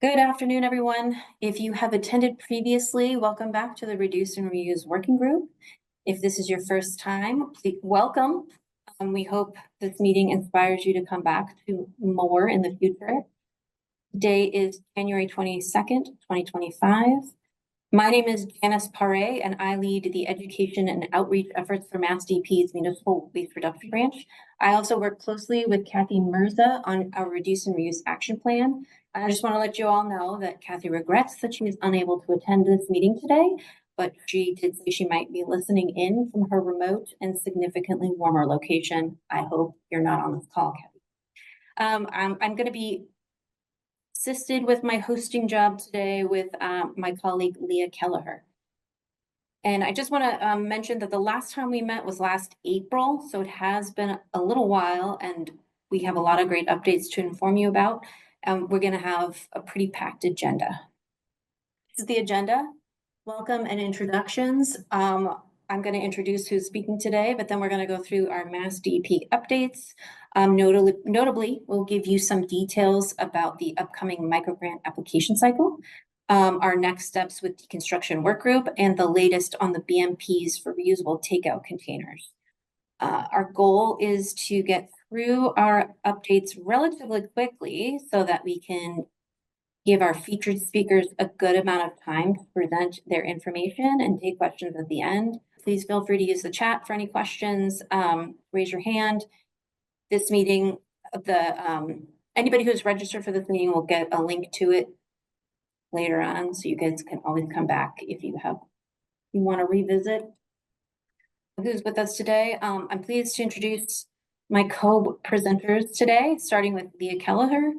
Good afternoon, everyone. If you have attended previously, welcome back to the Reduce and Reuse Working Group. If this is your first time, please welcome. We hope this meeting inspires you to come back to more in the future. Today is January 22nd, 2025. My name is Janice Paré, and I lead the education and outreach efforts for MassDEP's Municipal Waste Reduction Branch. I also work closely with Kathy Mirza on our Reduce and Reuse Action Plan. I just want to let you all know that Kathy regrets that she is unable to attend this meeting today, but she did say she might be listening in from her remote and significantly warmer location. I hope you're not on this call, Kathy. I'm going to be assisted with my hosting job today with my colleague Leah Kelleher. And I just want to mention that the last time we met was last April, so it has been a little while, and we have a lot of great updates to inform you about. We're going to have a pretty packed agenda. This is the agenda. Welcome and introductions. I'm going to introduce who's speaking today, but then we're going to go through our MassDEP updates. Notably, we'll give you some details about the upcoming microgrant application cycle, our next steps with deconstruction work group, and the latest on the BMPs for reusable takeout containers. Our goal is to get through our updates relatively quickly so that we can give our featured speakers a good amount of time to present their information and take questions at the end. Please feel free to use the chat for any questions. Raise your hand. This meeting, anybody who's registered for this meeting will get a link to it later on, so you guys can always come back if you want to revisit who's with us today. I'm pleased to introduce my co-presenters today, starting with Leah Kelleher,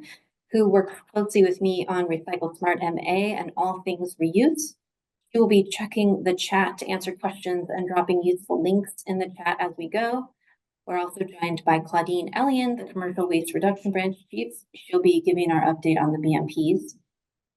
who works closely with me on Recycle Smart MA and all things reuse. She will be checking the chat to answer questions and dropping useful links in the chat as we go. We're also joined by Claudine Ellion, the Commercial Waste Reduction Branch Chief. She'll be giving our update on the BMPs.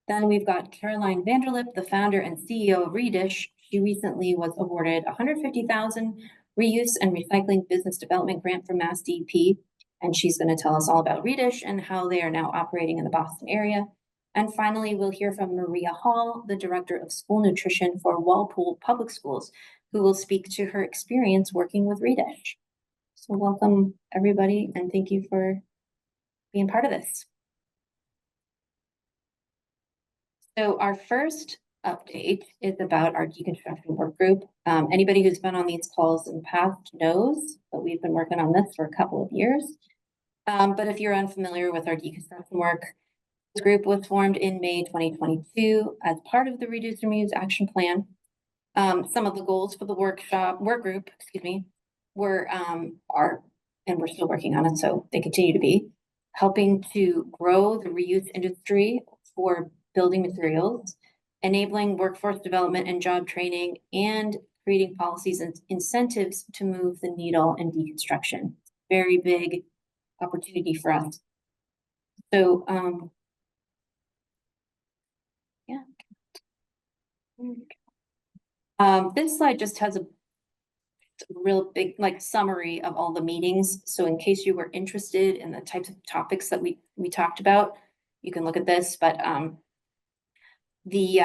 Then we've got Caroline Vanderlip, the founder and CEO of Redish. She recently was awarded $150,000 reuse and recycling business development grant from MassDEP. And she's going to tell us all about Redish and how they are now operating in the Boston area. And finally, we'll hear from Maria Hall, the Director of School Nutrition for Walpole Public Schools, who will speak to her experience working with Redish. So welcome, everybody, and thank you for being part of this. So our first update is about our deconstruction work group. Anybody who's been on these calls in the past knows that we've been working on this for a couple of years. But if you're unfamiliar with our deconstruction work, this group was formed in May 2022 as part of the Reduce and Reuse Action Plan. Some of the goals for the work group, were and we're still working on it, so they continue to be, helping to grow the reuse industry for building materials, enabling workforce development and job training, and creating policies and incentives to move the needle in deconstruction. Very big opportunity for us. So, this slide just has a real big summary of all the meetings. So in case you were interested in the types of topics that we talked about, you can look at this. But the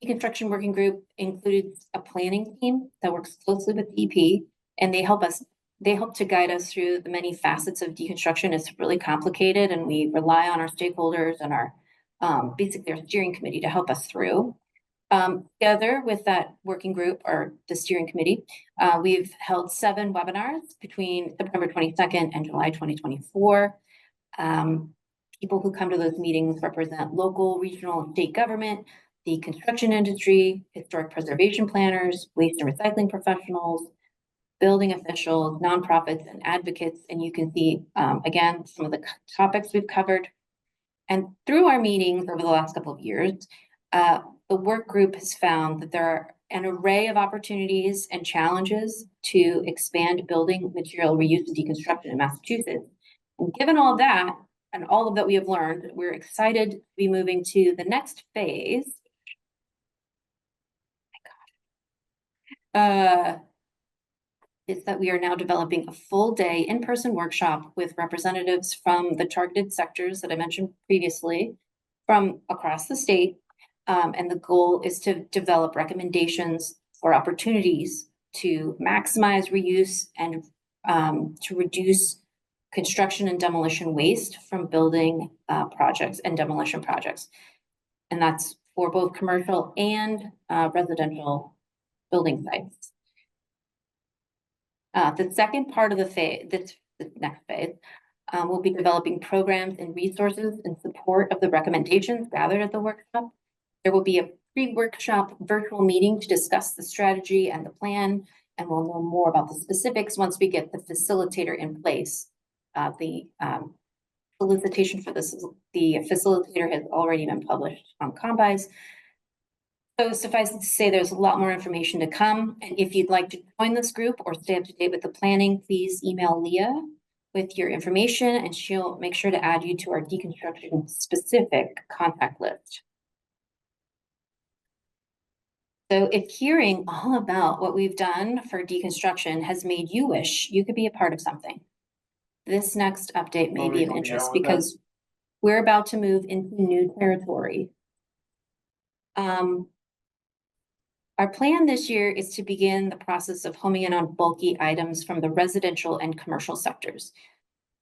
deconstruction working group includes a planning team that works closely with EP, and they help to guide us through the many facets of deconstruction. It's really complicated, and we rely on our stakeholders and our basically our steering committee to help us through. Together with that working group or the steering committee, we've held 7 webinars between September 22nd and July 2024. People who come to those meetings represent local, regional, and state government, the construction industry, historic preservation planners, waste and recycling professionals, building officials, nonprofits, and advocates. And you can see, again, some of the topics we've covered. And through our meetings over the last couple of years, the work group has found that there are an array of opportunities and challenges to expand building material reuse and deconstruction in Massachusetts. And given all that, and all of that we have learned, we're excited to be moving to the next phase. Is that we are now developing a full day in-person workshop with representatives from the targeted sectors that I mentioned previously, from across the state. And the goal is to develop recommendations for opportunities to maximize reuse and to reduce construction and demolition waste from building projects and demolition projects. And that's for both commercial and residential building sites. The second part of the phase, the next phase, we'll be developing programs and resources in support of the recommendations gathered at the workshop. There will be a pre-workshop virtual meeting to discuss the strategy and the plan, and we'll know more about the specifics once we get the facilitator in place. The solicitation for this, the facilitator has already been published on Combis. So suffice it to say, there's a lot more information to come. And if you'd like to join this group or stay up to date with the planning, please email Leah with your information and she'll make sure to add you to our deconstruction specific contact list. So if hearing all about what we've done for deconstruction has made you wish you could be a part of something, this next update may be of interest because we're about to move into new territory. Our plan this year is to begin the process of homing in on bulky items from the residential and commercial sectors.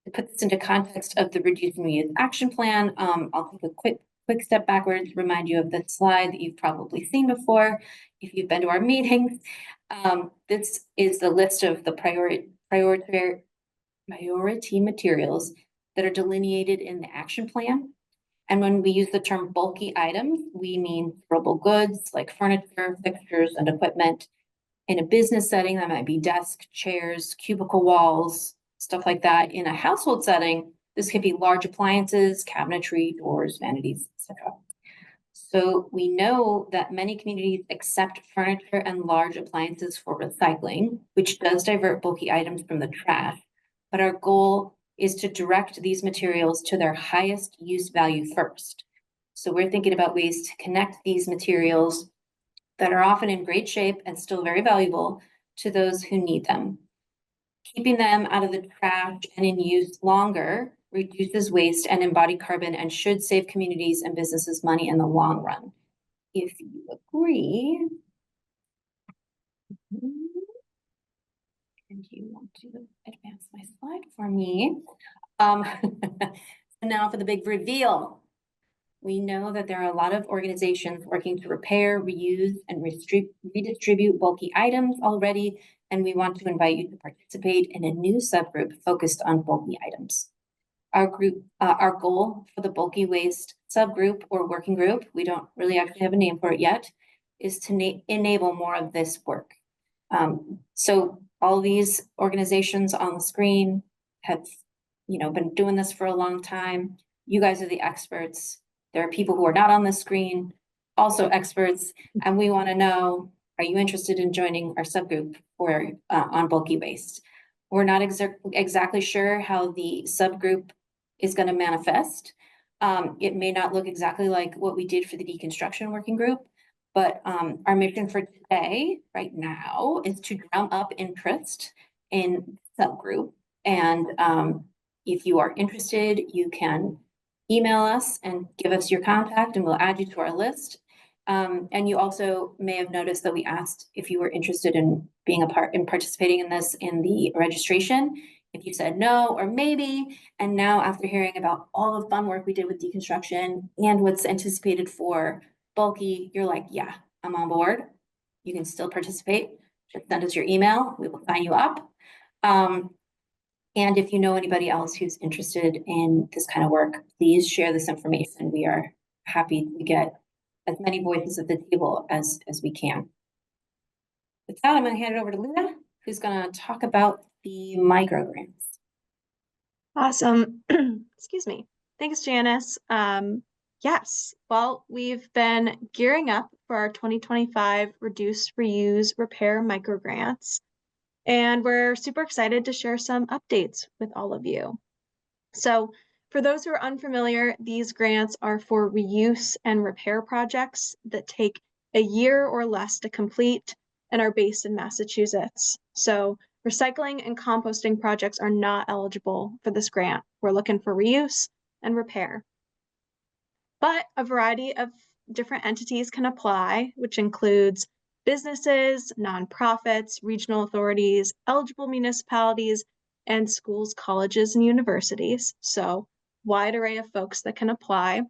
To put this into context of the Reduce and Reuse Action Plan, I'll take a quick step backwards, remind you of the slide that you've probably seen before if you've been to our meetings. This is the list of the priority materials that are delineated in the action plan. And when we use the term bulky items, we mean durable goods like furniture, fixtures, and equipment. In a business setting, that might be desks, chairs, cubicle walls, stuff like that. In a household setting, this could be large appliances, cabinetry, doors, vanities, etc. So we know that many communities accept furniture and large appliances for recycling, which does divert bulky items from the trash. But our goal is to direct these materials to their highest use value first. So we're thinking about ways to connect these materials that are often in great shape and still very valuable to those who need them. Keeping them out of the trash and in use longer reduces waste and embodied carbon and should save communities and businesses money in the long run. If you agree, and you want to advance my slide for me. Now for the big reveal. We know that there are a lot of organizations working to repair, reuse, and redistribute bulky items already, and we want to invite you to participate in a new subgroup focused on bulky items. Our goal for the bulky waste subgroup or working group, we don't really actually have a name for it yet, is to enable more of this work. So all these organizations on the screen have, been doing this for a long time. You guys are the experts. There are people who are not on the screen, also experts, and we want to know, are you interested in joining our subgroup for on bulky waste? We're not exactly sure how the subgroup is going to manifest. It may not look exactly like what we did for the deconstruction working group, but our mission for today, right now, is to drum up interest in subgroup. And if you are interested, you can email us and give us your contact and we'll add you to our list. And you also may have noticed that we asked if you were interested in being a part in participating in this in the registration. If you said no or maybe, and now after hearing about all the fun work we did with deconstruction and what's anticipated for bulky, you're like, yeah, I'm on board. You can still participate. Just send us your email. We will sign you up. And if you know anybody else who's interested in this kind of work, please share this information. We are happy to get as many voices at the table as we can. With that, I'm going to hand it over to Leah, who's going to talk about the micro grants. Awesome. Excuse me. Thanks, Janice. Yes, well, we've been gearing up for our 2025 Reduce, Reuse, Repair micro grants, and we're super excited to share some updates with all of you. So for those who are unfamiliar, these grants are for reuse and repair projects that take a year or less to complete and are based in Massachusetts. So recycling and composting projects are not eligible for this grant. We're looking for reuse and repair. But a variety of different entities can apply, which includes businesses, nonprofits, regional authorities, eligible municipalities, and schools, colleges, and universities. So wide array of folks that can apply.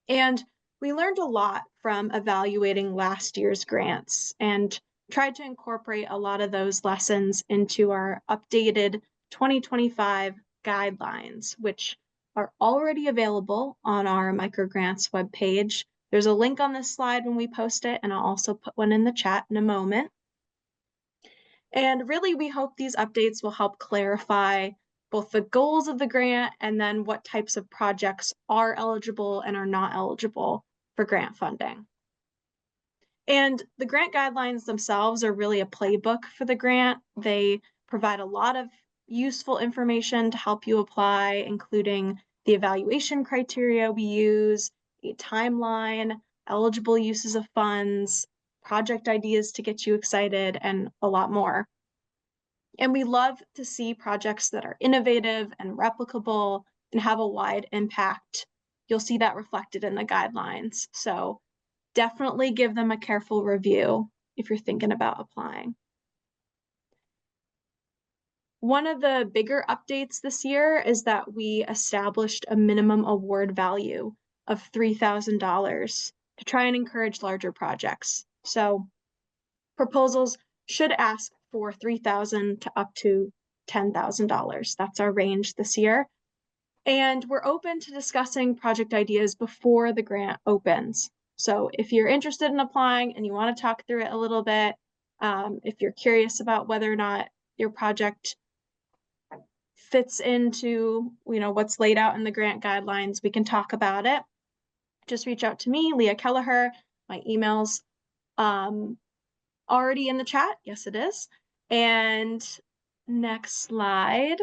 And we learned a lot from evaluating last year's grants and tried to incorporate a lot of those lessons into our updated 2025 guidelines, which are already available on our microgrants webpage. There's a link on this slide when we post it, and I'll also put one in the chat in a moment. And really, we hope these updates will help clarify both the goals of the grant and then what types of projects are eligible and are not eligible for grant funding. And the grant guidelines themselves are really a playbook for the grant. They provide a lot of useful information to help you apply, including the evaluation criteria we use, a timeline, eligible uses of funds, project ideas to get you excited, and a lot more. And we love to see projects that are innovative and replicable and have a wide impact. You'll see that reflected in the guidelines. So definitely give them a careful review if you're thinking about applying. One of the bigger updates this year is that we established a minimum award value of $3,000 to try and encourage larger projects. So proposals should ask for $3,000 to up to $10,000. That's our range this year. And we're open to discussing project ideas before the grant opens. So if you're interested in applying and you want to talk through it a little bit, if you're curious about whether or not your project fits into, what's laid out in the grant guidelines, we can talk about it. Just reach out to me, Leah Kelleher. My email's already in the chat. Yes, it is. And next slide.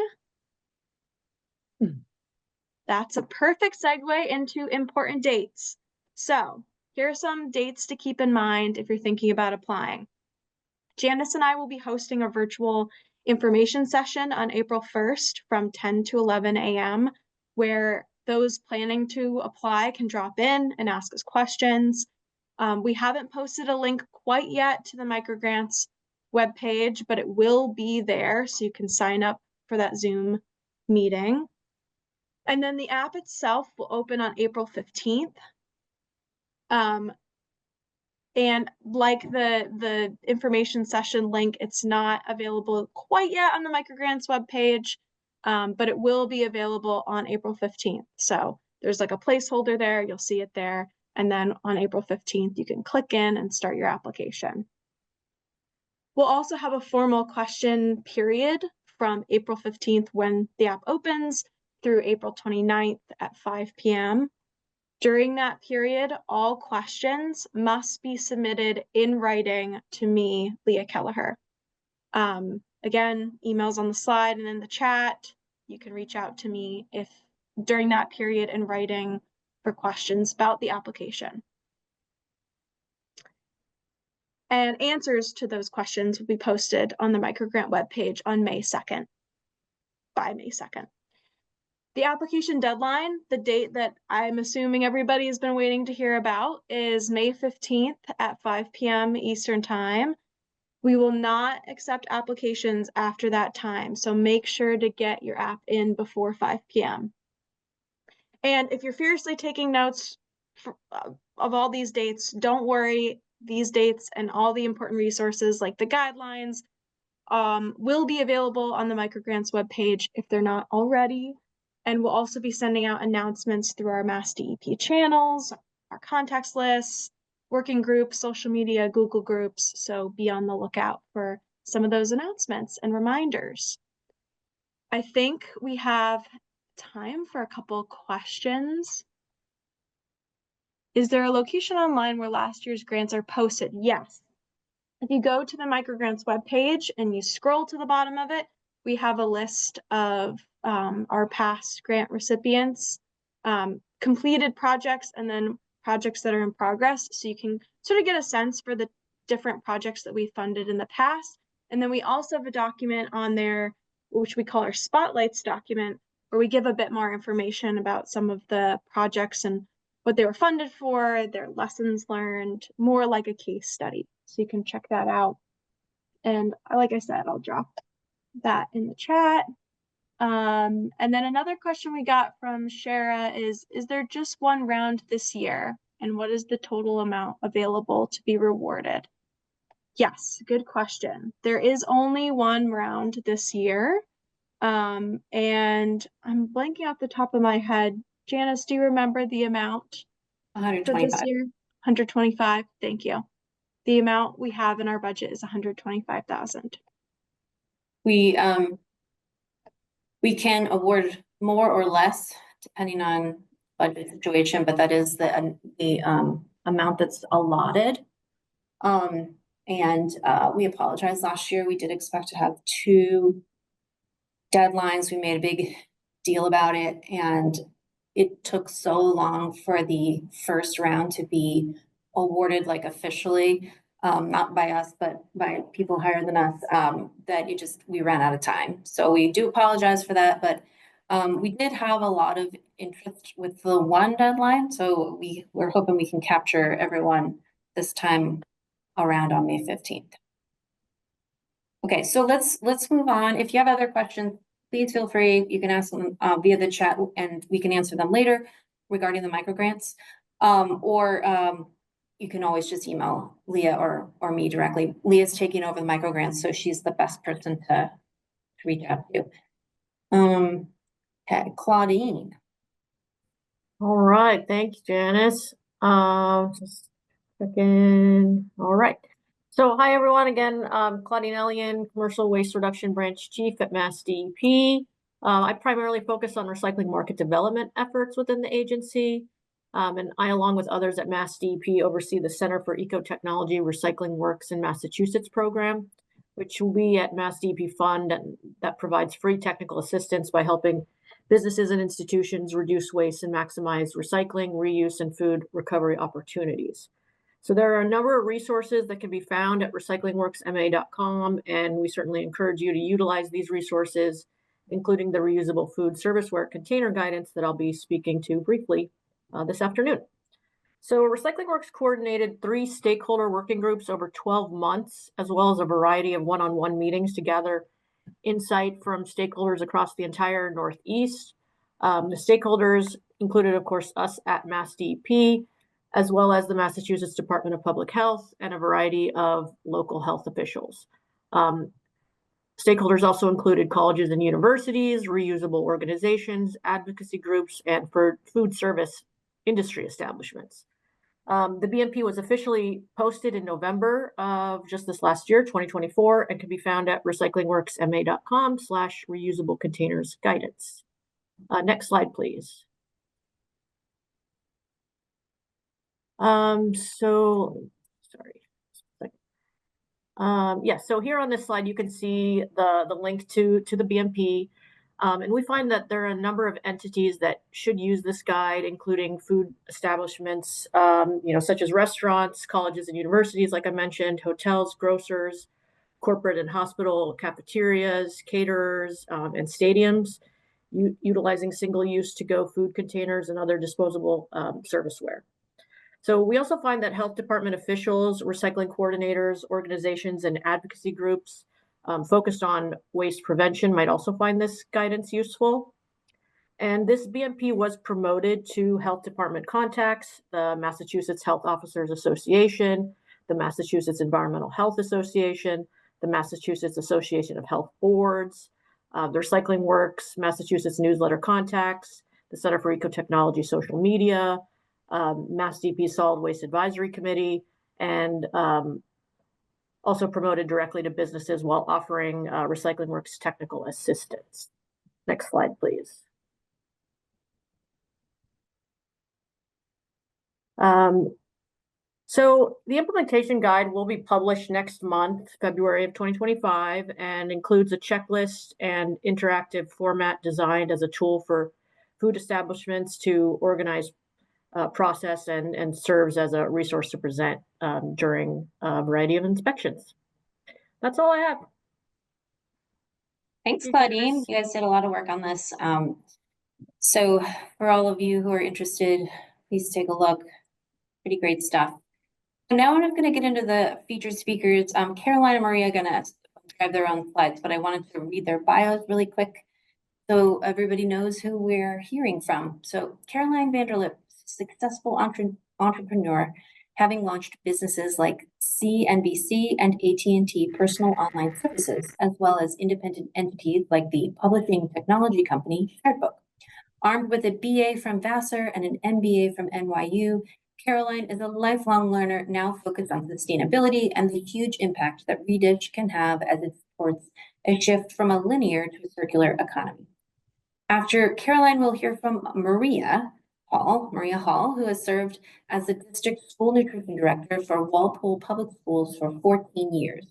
That's a perfect segue into important dates. So here are some dates to keep in mind if you're thinking about applying. Janice and I will be hosting a virtual information session on April 1st from 10 to 11 a.m. where those planning to apply can drop in and ask us questions. We haven't posted a link quite yet to the microgrants webpage, but it will be there so you can sign up for that Zoom meeting. And then the app itself will open on April 15th. And like the information session link, it's not available quite yet on the microgrants webpage, but it will be available on April 15th. So there's like a placeholder there, you'll see it there. And then on April 15th, you can click in and start your application. We'll also have a formal question period from April 15th when the app opens through April 29th at 5 p.m. During that period, all questions must be submitted in writing to me, Leah Kelleher. Again, emails on the slide and in the chat. You can reach out to me if during that period in writing for questions about the application. And answers to those questions will be posted on the microgrant webpage on May 2nd, by May 2nd. The application deadline, the date that I'm assuming everybody has been waiting to hear about, is May 15th at 5 p.m. Eastern Time. We will not accept applications after that time, so make sure to get your app in before 5 p.m. And if you're furiously taking notes of all these dates, don't worry. These dates and all the important resources like the guidelines will be available on the microgrants webpage if they're not already. And we'll also be sending out announcements through our MassDEP channels, our contacts lists, working groups, social media, Google groups. So be on the lookout for some of those announcements and reminders. I think we have time for a couple questions. Is there a location online where last year's grants are posted? Yes. If you go to the microgrants webpage and you scroll to the bottom of it, we have a list of our past grant recipients, completed projects, and then projects that are in progress. So you can sort of get a sense for the different projects that we funded in the past. And then we also have a document on there, which we call our spotlights document, where we give a bit more information about some of the projects and what they were funded for, their lessons learned, more like a case study. So you can check that out. And like I said, I'll drop that in the chat. And then another question we got from Shara is there just one round this year? And what is the total amount available to be rewarded? Yes, good question. There is only one round this year. And I'm blanking off the top of my head. Janice, do you remember the amount for this 125. year? 125. Thank you. The amount we have in our budget is 125,000. We can award more or less depending on budget situation, but that is the amount that's allotted. We apologize. Last year, we did expect to have 2 deadlines. We made a big deal about it, and it took so long for the first round to be awarded, like officially, not by us, but by people higher than us, that we ran out of time. So we do apologize for that, but we did have a lot of interest with the one deadline, so we're hoping we can capture everyone this time around on May 15th. Okay, so let's move on. If you have other questions, please feel free. You can ask them via the chat, and we can answer them later regarding the microgrants. You can always just email Leah or me directly. Leah's taking over the microgrants, so she's the best person to reach out to. Okay, Claudine. All right, thanks, Janice. Just checking. All right. So hi, everyone. Again, Claudine Ellian, Commercial Waste Reduction Branch Chief at MassDEP. I primarily focus on recycling market development efforts within the agency. And I, along with others at MassDEP, oversee the Center for Ecotechnology Recycling Works in Massachusetts program, which we at MassDEP fund that provides free technical assistance by helping businesses and institutions reduce waste and maximize recycling, reuse, and food recovery opportunities. So there are a number of resources that can be found at recyclingworksma.com, and we certainly encourage you to utilize these resources, including the reusable food serviceware container guidance that I'll be speaking to briefly this afternoon. So Recycling Works coordinated 3 stakeholder working groups over 12 months, as well as a variety of one-on-one meetings to gather insight from stakeholders across the entire Northeast. The stakeholders included, of course, us at MassDEP, as well as the Massachusetts Department of Public Health and a variety of local health officials. Stakeholders also included colleges and universities, reusable organizations, advocacy groups, and for food service industry establishments. The BMP was officially posted in November of just this last year, 2024, and can be found at recyclingworksma.com/reusable containers guidance. Next slide, please. So here on this slide, you can see the link to the BMP. And we find that there are a number of entities that should use this guide, including food establishments, such as restaurants, colleges and universities, like I mentioned, hotels, grocers, corporate and hospital cafeterias, caterers, and stadiums, utilizing single-use to-go food containers and other disposable serviceware. So we also find that health department officials, recycling coordinators, organizations, and advocacy groups focused on waste prevention might also find this guidance useful. And this BMP was promoted to health department contacts, the Massachusetts Health Officers Association, the Massachusetts Environmental Health Association, the Massachusetts Association of Health Boards, the Recycling Works, Massachusetts Newsletter Contacts, the Center for Ecotechnology Social Media, MassDEP Solid Waste Advisory Committee, and also promoted directly to businesses while offering Recycling Works technical assistance. Next slide, please. So the implementation guide will be published next month, February of 2025, and includes a checklist and interactive format designed as a tool for food establishments to organize process and serves as a resource to present during a variety of inspections. That's all I have. Thanks, Claudine. You guys did a lot of work on this. So for all of you who are interested, Please take a look. Pretty great stuff. So now I'm going to get into the featured speakers. Caroline and Maria are going to describe their own slides, but I wanted to read their bios really quick so everybody knows who we're hearing from. So Caroline Vanderlip, successful entrepreneur, having launched businesses like CNBC and AT&T personal online services, as well as independent entities like the publishing technology company Sharedbook. Armed with a BA from Vassar and an MBA from NYU, Caroline is a lifelong learner now focused on sustainability and the huge impact that Redish can have as it supports a shift from a linear to a circular economy. After Caroline, we'll hear from Maria Hall, who has served as the district school nutrition director for Walpole Public Schools for 14 years.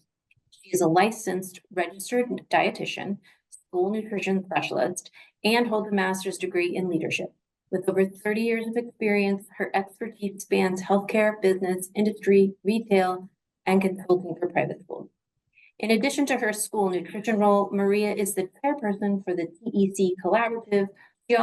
She is a licensed registered dietitian, school nutrition specialist, and holds a master's degree in leadership. With over 30 years of experience, her expertise spans healthcare, business, industry, retail, and consulting for private schools. In addition to her school nutrition role, Maria is the chairperson for the TEC Collaborative. She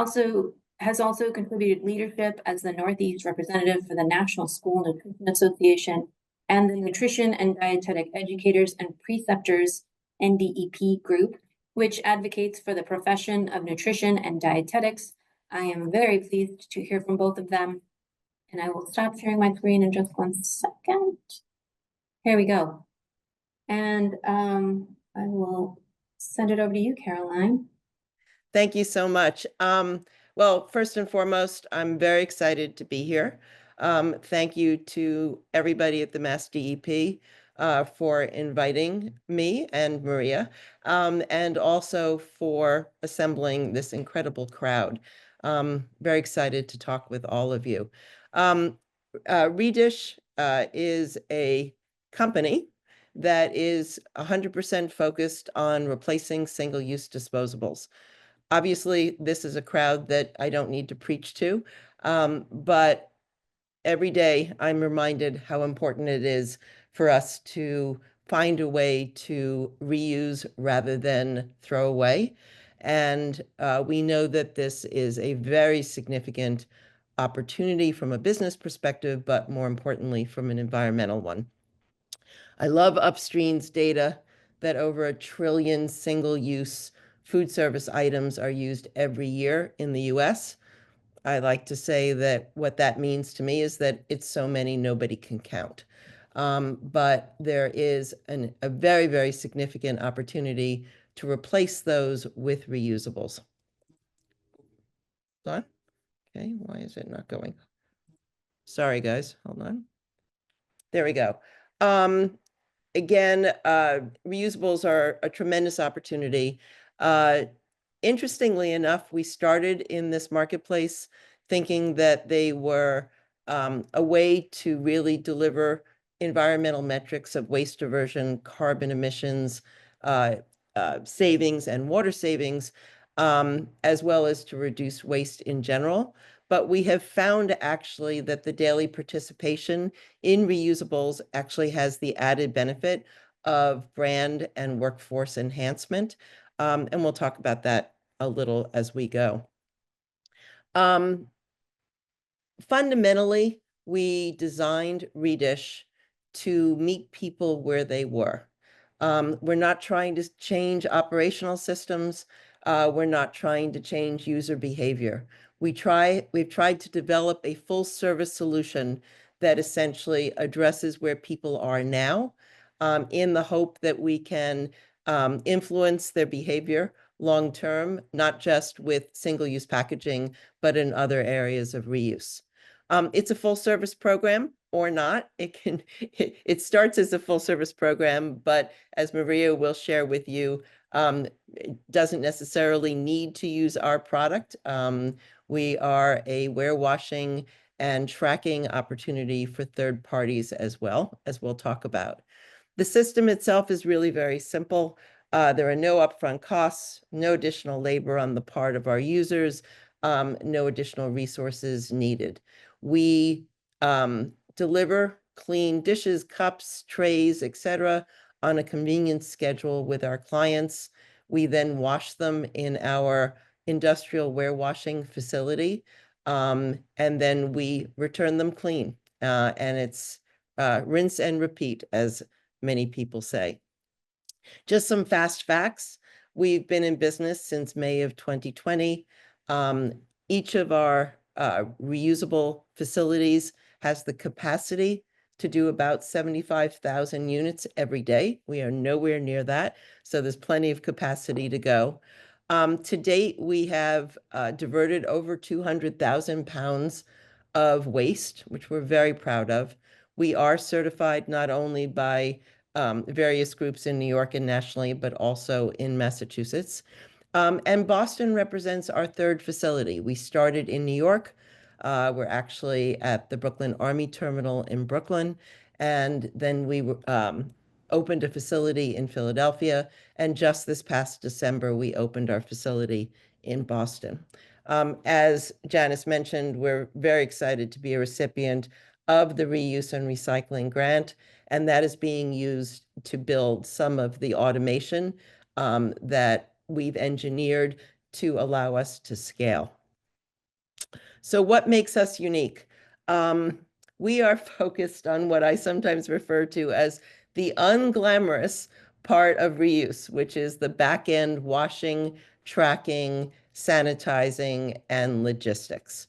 has also contributed leadership as the Northeast representative for the National School Nutrition Association and the Nutrition and Dietetic Educators and Preceptors NDEP group, which advocates for the profession of nutrition and dietetics. I am very pleased to hear from both of them, and I will stop sharing my screen in just 1 second. Here we go. And I will send it over to you, Caroline. Thank you so much. Well, first and foremost, I'm very excited to be here. Thank you to everybody at the MassDEP for inviting me and Maria, and also for assembling this incredible crowd. Very excited to talk with all of you. Redish is a company that is 100% focused on replacing single-use disposables. Obviously, this is a crowd that I don't need to preach to, but every day I'm reminded how important it is for us to find a way to reuse rather than throw away. And we know that this is a very significant opportunity from a business perspective, but more importantly, from an environmental one. I love Upstream's data that over 1 trillion single-use food service items are used every year in the US. I like to say that what that means to me is that it's so many nobody can count. But there is a very, very significant opportunity to replace those with reusables. Hold on. Okay, why is it not going? Sorry, guys, hold on. There we go. Again, reusables are a tremendous opportunity. Interestingly enough, we started in this marketplace thinking that they were a way to really deliver environmental metrics of waste diversion, carbon emissions, savings, and water savings, as well as to reduce waste in general. But we have found actually that the daily participation in reusables actually has the added benefit of brand and workforce enhancement. And we'll talk about that a little as we go. Fundamentally, we designed Redish to meet people where they were. We're not trying to change operational systems. We're not trying to change user behavior. We've tried to develop a full service solution that essentially addresses where people are now, in the hope that we can influence their behavior long term, not just with single-use packaging, but in other areas of reuse. It's a full service program or not. It starts as a full service program, but as Maria will share with you, it doesn't necessarily need to use our product. We are a warewashing and tracking opportunity for third parties as well, as we'll talk about. The system itself is really very simple. There are no upfront costs, no additional labor on the part of our users, no additional resources needed. We deliver clean dishes, cups, trays, etc., on a convenient schedule with our clients. We then wash them in our industrial warewashing facility. and then we return them clean. And it's rinse and repeat, as many people say. Just some fast facts. We've been in business since May of 2020. Each of our reusable facilities has the capacity to do about 75,000 units every day. We are nowhere near that, so there's plenty of capacity to go. To date, we have diverted over 200,000 pounds of waste, which we're very proud of. We are certified not only by various groups in New York and nationally, but also in Massachusetts. And Boston represents our third facility. We started in New York. We're actually at the Brooklyn Army Terminal in Brooklyn. And then we opened a facility in Philadelphia. And just this past December, we opened our facility in Boston. As Janice mentioned, we're very excited to be a recipient of the Reuse and Recycling Grant, and that is being used to build some of the automation that we've engineered to allow us to scale. So what makes us unique? We are focused on what I sometimes refer to as the unglamorous part of reuse, which is the back-end washing, tracking, sanitizing, and logistics.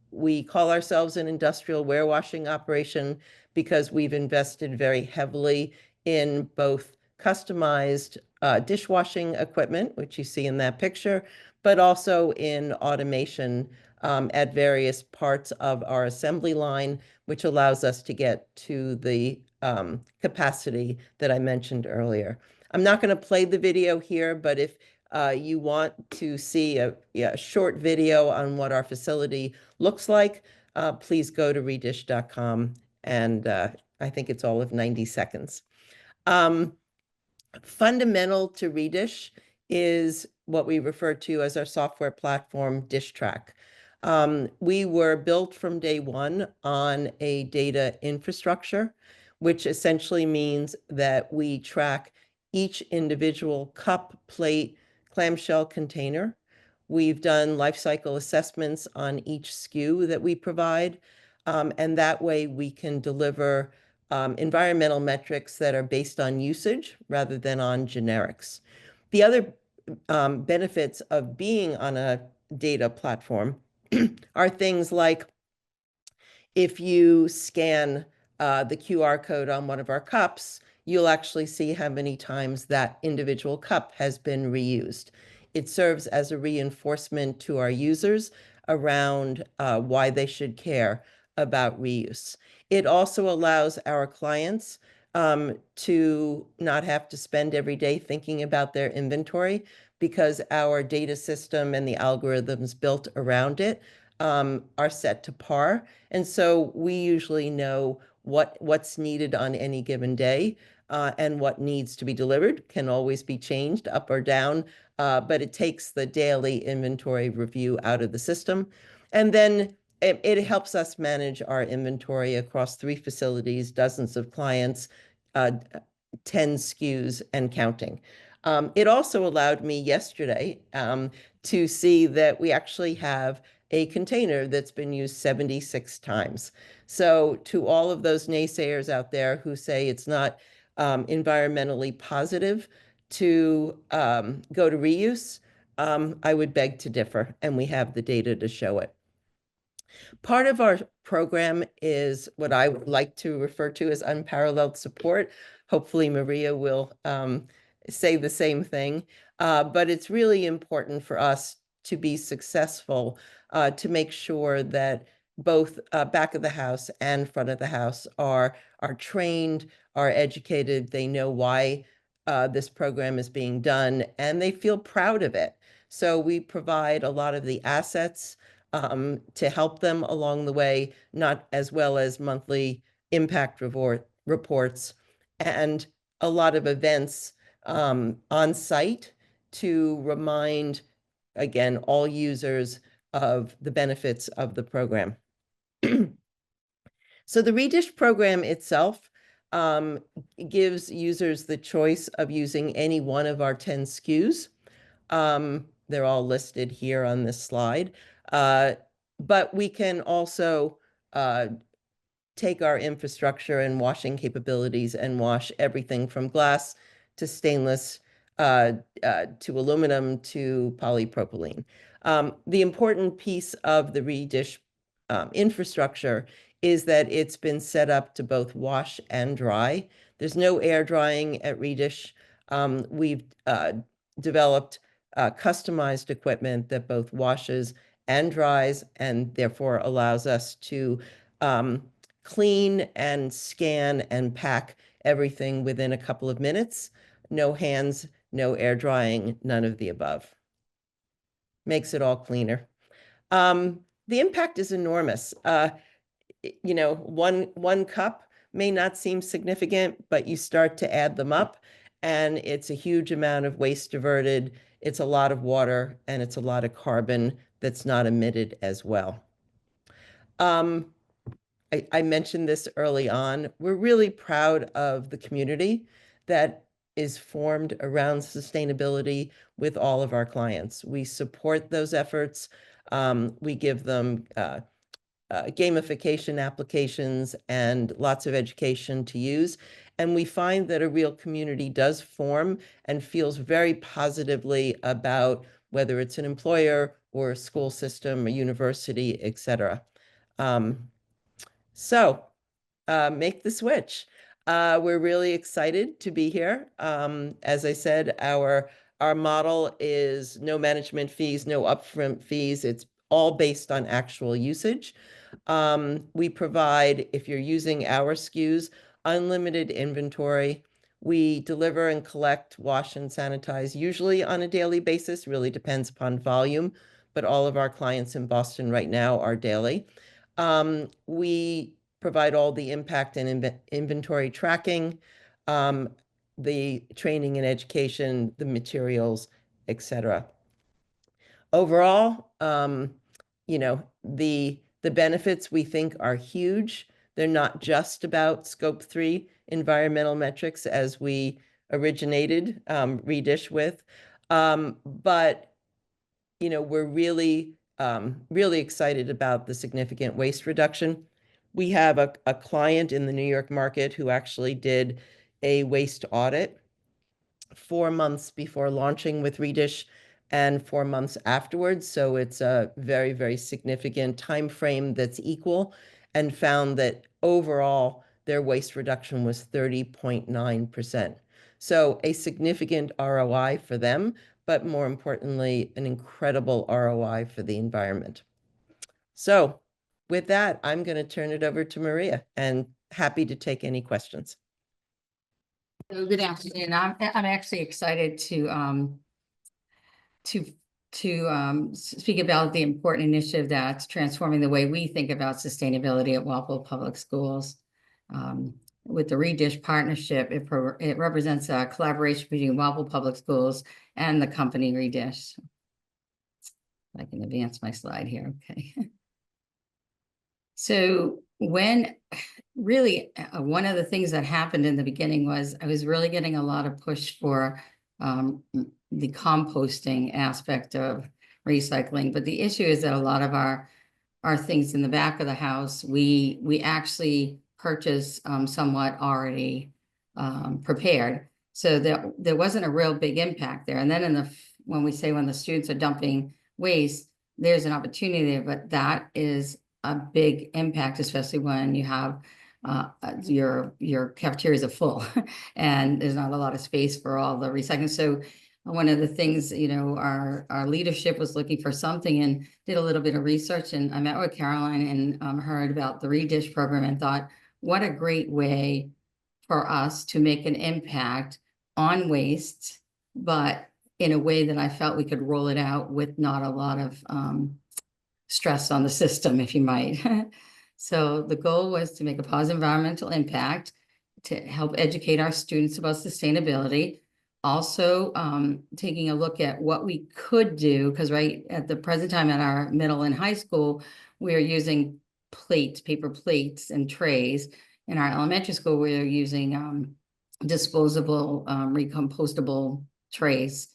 We call ourselves an industrial warewashing operation because we've invested very heavily in both customized dishwashing equipment, which you see in that picture, but also in automation at various parts of our assembly line, which allows us to get to the capacity that I mentioned earlier. I'm not going to play the video here, but if you want to see a short video on what our facility looks like, please go to redish.com, and I think it's all of 90 seconds. Fundamental to Redish is what we refer to as our software platform, DishTrack. We were built from day one on a data infrastructure, which essentially means that we track each individual cup, plate, clamshell container. We've done life cycle assessments on each SKU that we provide, and that way we can deliver environmental metrics that are based on usage rather than on generics. The other benefits of being on a data platform are things like if you scan the QR code on one of our cups, you'll actually see how many times that individual cup has been reused. It serves as a reinforcement to our users around why they should care about reuse. It also allows our clients to not have to spend every day thinking about their inventory because our data system and the algorithms built around it are set to par. And so we usually know what's needed on any given day and what needs to be delivered can always be changed up or down, but it takes the daily inventory review out of the system. And then it helps us manage our inventory across 3 facilities, dozens of clients, 10 SKUs and counting. It also allowed me yesterday to see that we actually have a container that's been used 76 times. So to all of those naysayers out there who say it's not environmentally positive to go to reuse, I would beg to differ, and we have the data to show it. Part of our program is what I would like to refer to as unparalleled support. Hopefully Maria will say the same thing, but it's really important for us to be successful to make sure that both back of the house and front of the house are trained, are educated, they know why this program is being done, and they feel proud of it. So we provide a lot of the assets to help them along the way, not as well as monthly impact reports and a lot of events on site to remind, again, all users of the benefits of the program. So the Redish program itself gives users the choice of using any one of our 10 SKUs. They're all listed here on this slide. But we can also take our infrastructure and washing capabilities and wash everything from glass to stainless to aluminum to polypropylene. The important piece of the redish infrastructure is that it's been set up to both wash and dry. There's no air drying at Redish. We've developed customized equipment that both washes and dries, and therefore allows us to clean and scan and pack everything within a couple of minutes. No hands, no air drying, none of the above. Makes it all cleaner. The impact is enormous. You know, one cup may not seem significant, but you start to add them up, and it's a huge amount of waste diverted. It's a lot of water, and it's a lot of carbon that's not emitted as well. I mentioned this early on. We're really proud of the community that is formed around sustainability with all of our clients. We support those efforts. We give them gamification applications and lots of education to use. And we find that a real community does form and feels very positively about whether it's an employer or a school system, a university, et cetera. So make the switch. We're really excited to be here. As I said, our model is no management fees, no upfront fees. It's all based on actual usage. We provide, if you're using our SKUs, unlimited inventory. We deliver and collect, wash and sanitize, usually on a daily basis, really depends upon volume, but all of our clients in Boston right now are daily. We provide all the impact and inventory tracking, the training and education, the materials, et cetera. Overall, you know, the benefits we think are huge. They're not just about Scope 3 environmental metrics as we originated Redish with, but you know, we're really excited about the significant waste reduction. We have a client in the New York market who actually did a waste audit 4 months before launching with Redish and 4 months afterwards. So it's a very, very significant time frame that's equal, and found that overall their waste reduction was 30.9%. So a significant ROI for them, but more importantly, an incredible ROI for the environment. So with that, I'm going to turn it over to Maria, and happy to take any questions. So good afternoon. I'm actually excited to speak about the important initiative that's transforming the way we think about sustainability at Walpole Public Schools. With the Redish partnership, it represents a collaboration between Walpole Public Schools and the company Redish. I can advance my slide here, okay. So when really one of the things that happened in the beginning was I was really getting a lot of push for the composting aspect of recycling. But the issue is that a lot of our things in the back of the house, we actually purchase somewhat already prepared. So there wasn't a real big impact there. And then when the students are dumping waste, there's an opportunity there, but that is a big impact, especially when you have your cafeterias are full and there's not a lot of space for all the recycling. So one of the things, you know, our leadership was looking for something and did a little bit of research, and I met with Caroline and heard about the Redish program and thought, what a great way for us to make an impact on waste, but in a way that I felt we could roll it out with not a lot of stress on the system, if you might. So the goal was to make a positive environmental impact, to help educate our students about sustainability. Also, taking a look at what we could do, because right at the present time at our middle and high school, we are using paper plates and trays. In our elementary school, we are using disposable, recompostable trays,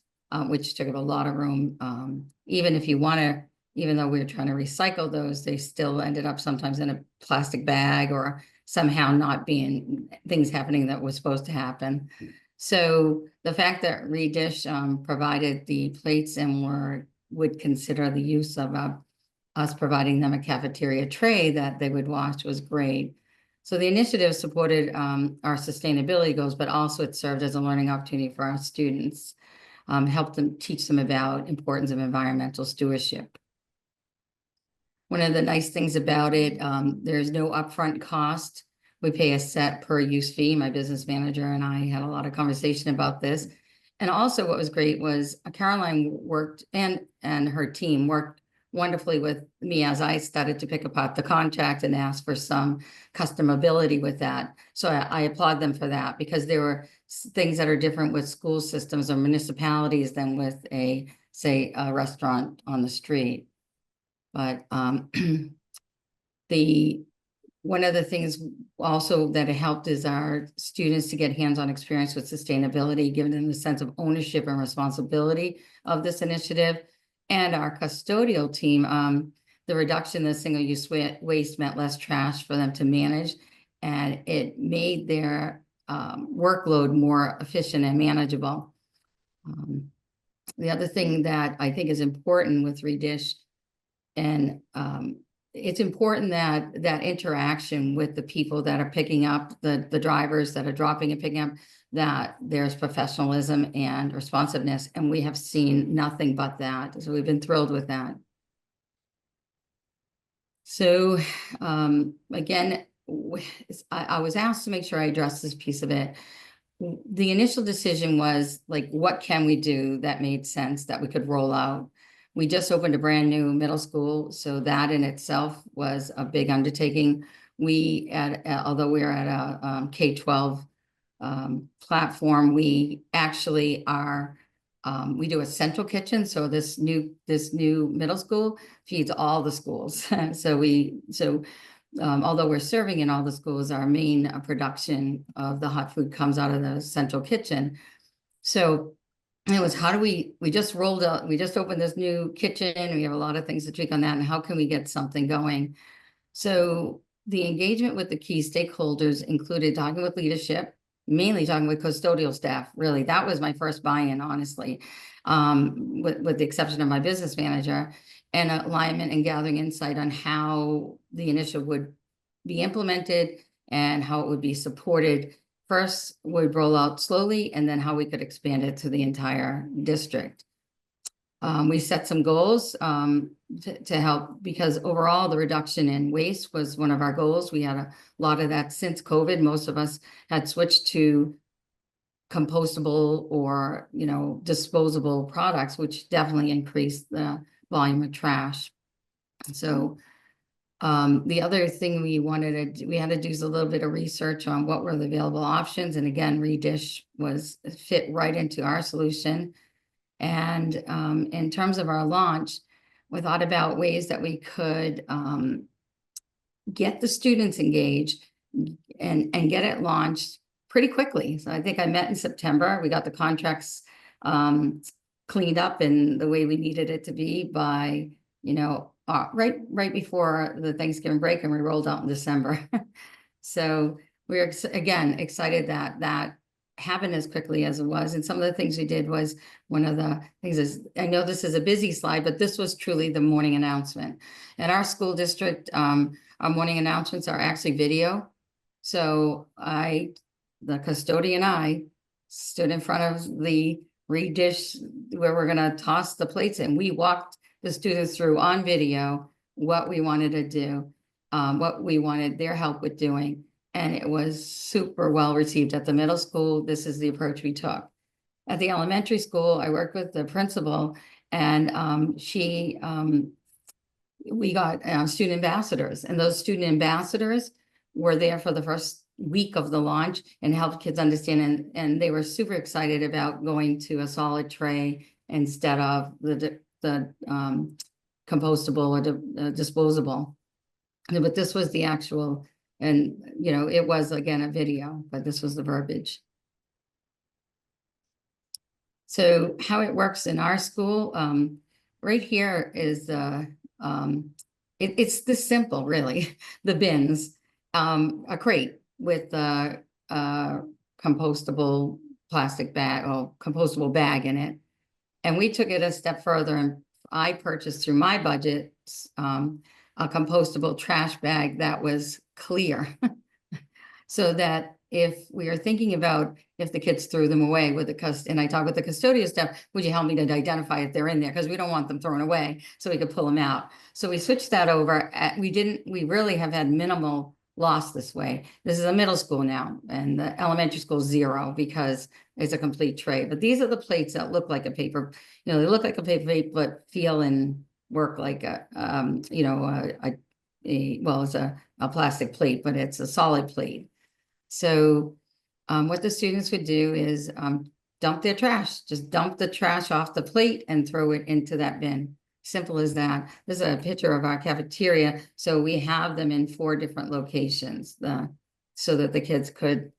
which took up a lot of room. Even if you want to even though we were trying to recycle those, they still ended up sometimes in a plastic bag or somehow not being things happening that was supposed to happen. So the fact that Redish provided the plates and would consider the use of us providing them a cafeteria tray that they would wash was great. So the initiative supported our sustainability goals, but also it served as a learning opportunity for our students, helped them teach them about importance of environmental stewardship. One of the nice things about it, there's no upfront cost. We pay a set per use fee. My business manager and I had a lot of conversation about this. And also what was great was Caroline worked and her team worked wonderfully with me as I started to pick apart the contract and ask for some customability with that. So I applaud them for that, because there were things that are different with school systems or municipalities than with say a restaurant on the street. But one of the things also that it helped is our students to get hands-on experience with sustainability, giving them a sense of ownership and responsibility of this initiative. And our custodial team, the reduction in single-use waste meant less trash for them to manage, and it made their workload more efficient and manageable. The other thing that I think is important with Redish, and it's important that that interaction with the people that are picking up, the drivers that are dropping and picking up, that there's professionalism and responsiveness, and we have seen nothing but that. So we've been thrilled with that. So again, I was asked to make sure I address this piece of it. The initial decision was like, what can we do that made sense that we could roll out? We just opened a brand new middle school, so that in itself was a big undertaking. Although we're at a K-12 platform, we actually are, we do a central kitchen. So this new middle school feeds all the schools. Although we're serving in all the schools, our main production of the hot food comes out of the central kitchen. So it was, how do we just opened this new kitchen. We have a lot of things to tweak on that. And how can we get something going? So the engagement with the key stakeholders included talking with leadership, mainly talking with custodial staff. Really, that was my first buy-in, honestly, with the exception of my business manager, and alignment and gathering insight on how the initiative would be implemented and how it would be supported. First, would roll out slowly, and then how we could expand it to the entire district. We set some goals to help, because overall the reduction in waste was one of our goals. We had a lot of that since COVID. Most of us had switched to compostable or, disposable products, which definitely increased the volume of trash. So the other thing we had to do is a little bit of research on what were the available options. And again, Redish fit right into our solution. And in terms of our launch, we thought about ways that we could get the students engaged and get it launched pretty quickly. So I think I met in September. We got the contracts cleaned up in the way we needed it to be by, right before the Thanksgiving break, and we rolled out in December. So we're again excited that happened as quickly as it was. And some of the things we did was, one of the things is, I know this is a busy slide, but this was truly the morning announcement. At our school district, our morning announcements are actually video. So the custodian and I stood in front of the Redish where we're gonna toss the plates in. We walked the students through on video what we wanted to do, what we wanted their help with doing. And it was super well received. At the middle school, this is the approach we took. At the elementary school, I worked with the principal, and we got student ambassadors, and those student ambassadors were there for the first week of the launch and helped kids understand, and they were super excited about going to a solid tray instead of the compostable or disposable. But this was the actual, and it was again a video, but this was the verbiage. So how it works in our school, right here is It's this simple, really. The bins, a crate with compostable plastic bag or compostable bag in it. And we took it a step further, and I purchased through my budget a compostable trash bag that was clear. So that if we are thinking about if the kids threw them away with and I talk with the custodial staff, would you help me to identify if they're in there? Because we don't want them thrown away, so we could pull them out. So we switched that over. We really have had minimal loss this way. This is a middle school now, and the elementary school 0 because it's a complete tray. But these are the plates that look like a paper, they look like a paper plate, but feel and work like well, it's a plastic plate, but it's a solid plate. So what the students would do is dump their trash, just dump the trash off the plate and throw it into that bin. Simple as that. There's a picture of our cafeteria. So we have them in 4 different locations so that the kids could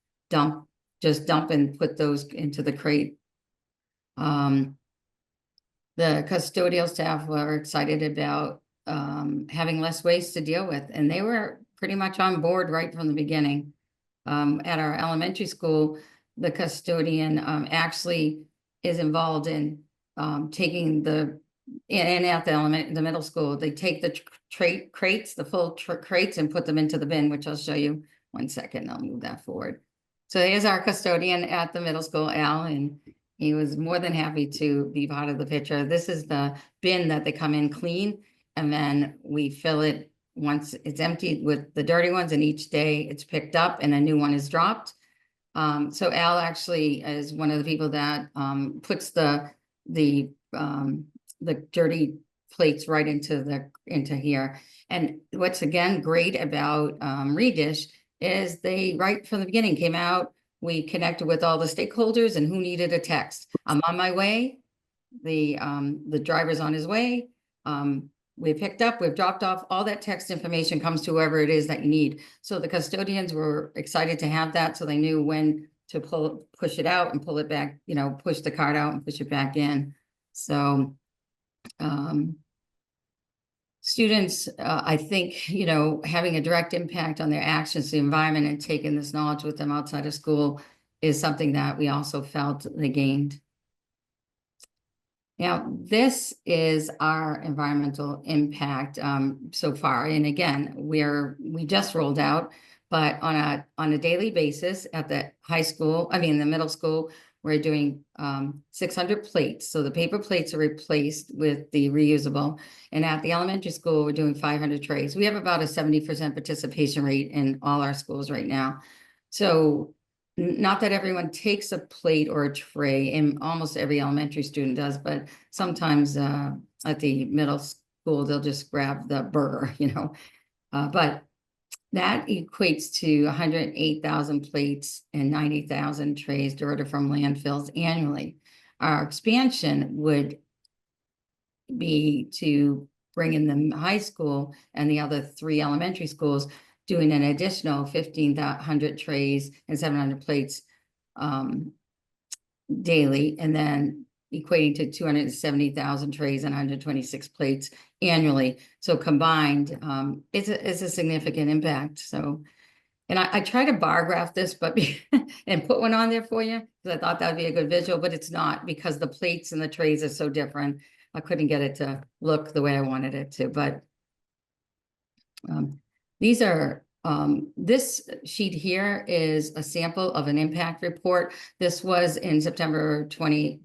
just dump and put those into the crate. The custodial staff were excited about having less waste to deal with, and they were pretty much on board right from the beginning. At our elementary school, the custodian actually is involved in taking and at the middle school, they take the crates, the full crates, and put them into the bin, which I'll show you. 1 second, I'll move that forward. So here's our custodian at the middle school, Al, and he was more than happy to be part of the picture. This is the bin that they come in clean, and then we fill it once it's emptied with the dirty ones, and each day it's picked up and a new one is dropped. So Al actually is one of the people that puts the dirty plates right into here. And what's again great about Redish is they right from the beginning came out. We connected with all the stakeholders and who needed a text. I'm on my way. The driver's on his way. We picked up, we've dropped off, all that text information comes to whoever it is that you need. So the custodians were excited to have that, so they knew when to push it out and pull it back, push the card out and push it back in. So students, I think, having a direct impact on their actions, the environment, and taking this knowledge with them outside of school is something that we also felt they gained. Now, this is our environmental impact so far. And again, we just rolled out, but on a daily basis at the the middle school, we're doing 600 plates. So the paper plates are replaced with the reusable. And at the elementary school, we're doing 500 trays. We have about a 70% participation rate in all our schools right now. So not that everyone takes a plate or a tray, and almost every elementary student does, but sometimes at the middle school, they'll just grab the burger, but that equates to 108,000 plates and 90,000 trays diverted from landfills annually. Our expansion would be to bring in the high school and the other 3 elementary schools, doing an additional 1,500 trays and 700 plates daily, and then equating to 270,000 trays and 126 plates annually. So combined, it's a significant impact. So, and I try to bar graph this, but and put one on there for you because I thought that'd be a good visual, but it's not because the plates and the trays are so different. I couldn't get it to look the way I wanted it to, but these are, this sheet here is a sample of an impact report. This was in September 20.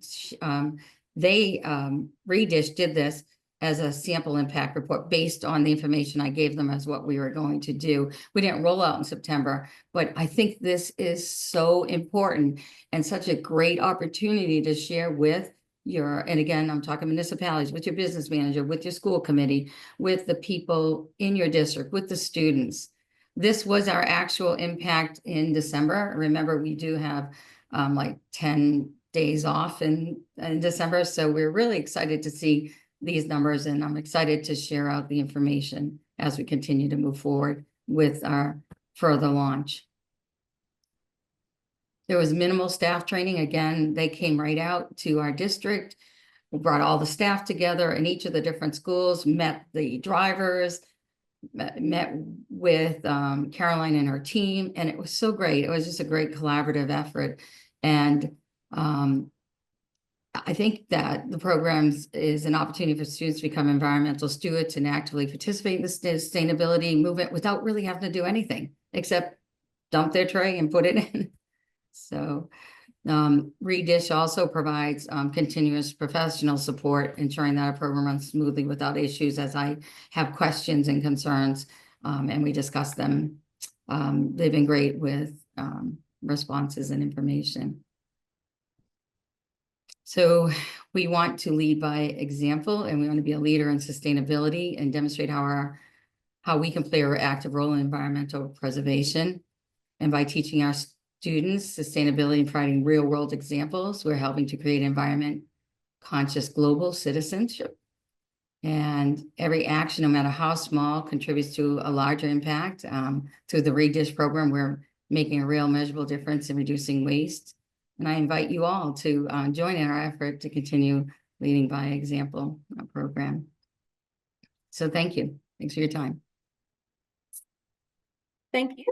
Redish did this as a sample impact report based on the information I gave them as what we were going to do. We didn't roll out in September, but I think this is so important and such a great opportunity to share with and again, I'm talking municipalities, with your business manager, with your school committee, with the people in your district, with the students. This was our actual impact in December. Remember, we do have like 10 days off in December. So we're really excited to see these numbers, and I'm excited to share out the information as we continue to move forward with our further launch. There was minimal staff training. Again, they came right out to our district. We brought all the staff together in each of the different schools, met the drivers, met with Caroline and her team, and it was so great. It was just a great collaborative effort. And I think that the programs is an opportunity for students to become environmental stewards and actively participate in the sustainability movement without really having to do anything except dump their tray and put it in. So Redish also provides continuous professional support, ensuring that our program runs smoothly without issues as I have questions and concerns, and we discuss them. They've been great with responses and information. So we want to lead by example, and we want to be a leader in sustainability and demonstrate how we can play our active role in environmental preservation. And by teaching our students sustainability and providing real world examples, we're helping to create environment conscious global citizenship. And every action, no matter how small, contributes to a larger impact. Through the Redish program, we're making a real measurable difference in reducing waste. And I invite you all to join in our effort to continue leading by example program. So thank you. Thanks for your time. Thank you.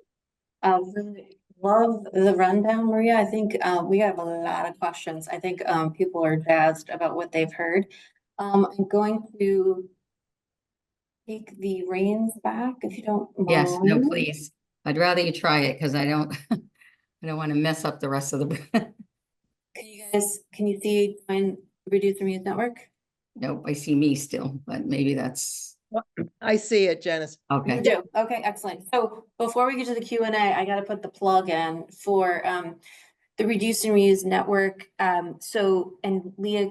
Really love the rundown, Maria. I think we have a lot of questions. I think people are jazzed about what they've heard. I'm going to take the reins back if you don't mind. Yes, no, please. I'd rather you try it because I don't want to mess up the rest of the. Can you see my Reduce and Reuse Network? Nope, I see me still, but maybe that's I see it, Janice. okay. You do. Okay, excellent. So before we get to the Q&A, I got to put the plug in for the Reduce and Reuse Network. So, and Leah,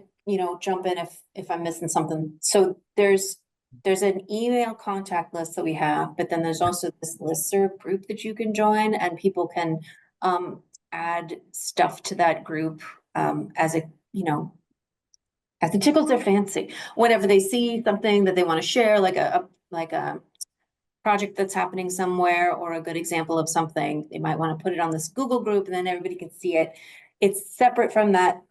jump in if I'm missing something. So there's an email contact list that we have, but then there's also this listserv group that you can join, and people can add stuff to that group as it tickles their fancy. Whenever they see something that they want to share, like a project that's happening somewhere or a good example of something, they might want to put it on this Google group and then everybody can see it. It's separate from that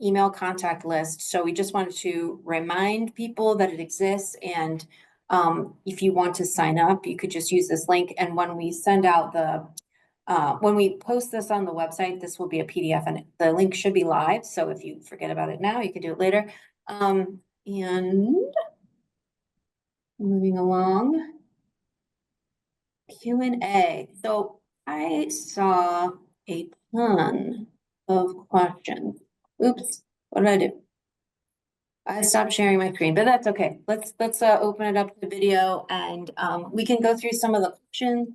email contact list. So we just wanted to remind people that it exists. And if you want to sign up, you could just use this link. And when we send out when we post this on the website, this will be a PDF and the link should be live. So if you forget about it now, you can do it later. And moving along. Q&A. So I saw a ton of questions. Oops, what did I do? I stopped sharing my screen, but that's okay. Let's open it up to the video and we can go through some of the questions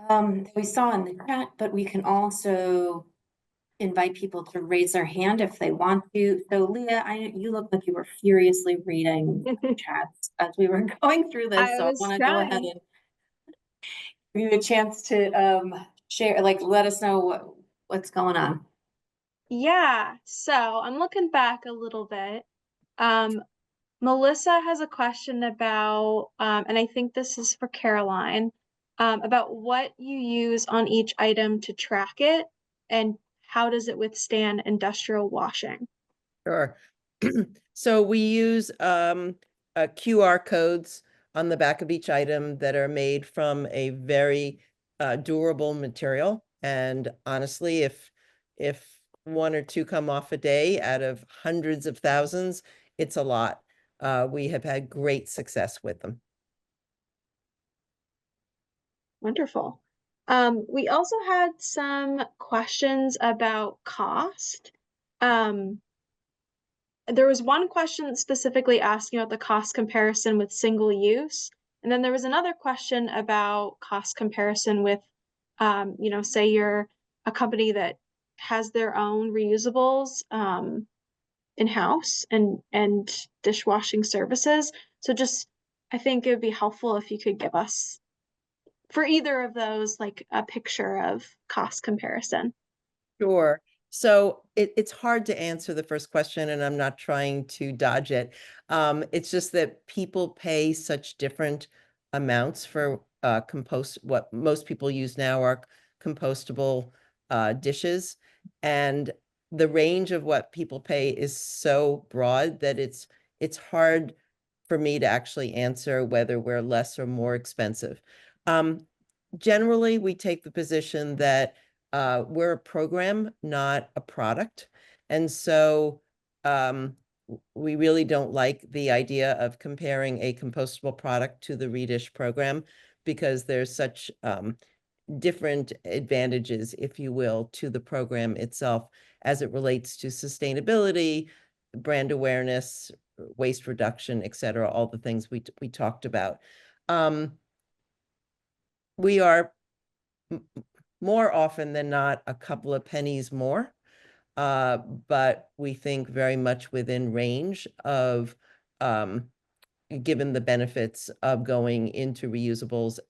that we saw in the chat, but we can also invite people to raise their hand if they want to. So Leah, you look like you were furiously reading chats as we were going through this. So I want to go ahead and give you a chance to share, let us know what's going on. Yeah, so I'm looking back a little bit. Melissa has a question about, and I think this is for Caroline, about what you use on each item to track it and how does it withstand industrial washing? Sure. So we use QR codes on the back of each item that are made from a very durable material. And honestly, if one or two come off a day out of hundreds of thousands, it's a lot. We have had great success with them. Wonderful. We also had some questions about cost. There was one question specifically asking about the cost comparison with single use. And then there was another question about cost comparison with, say you're a company that has their own reusables in-house and dishwashing services. So I think it would be helpful if you could give us, for either of those, like a picture of cost comparison. Sure. So it's hard to answer the first question, and I'm not trying to dodge it. It's just that people pay such different amounts for what most people use now are compostable dishes. And the range of what people pay is so broad that it's hard for me to actually answer whether we're less or more expensive. Generally, we take the position that we're a program, not a product. And so we really don't like the idea of comparing a compostable product to the Redish program, because there's such different advantages, if you will, to the program itself as it relates to sustainability, brand awareness, waste reduction, et cetera, all the things we talked about. We are more often than not a couple of pennies more, but we think very much within range of given the benefits of going into reusables.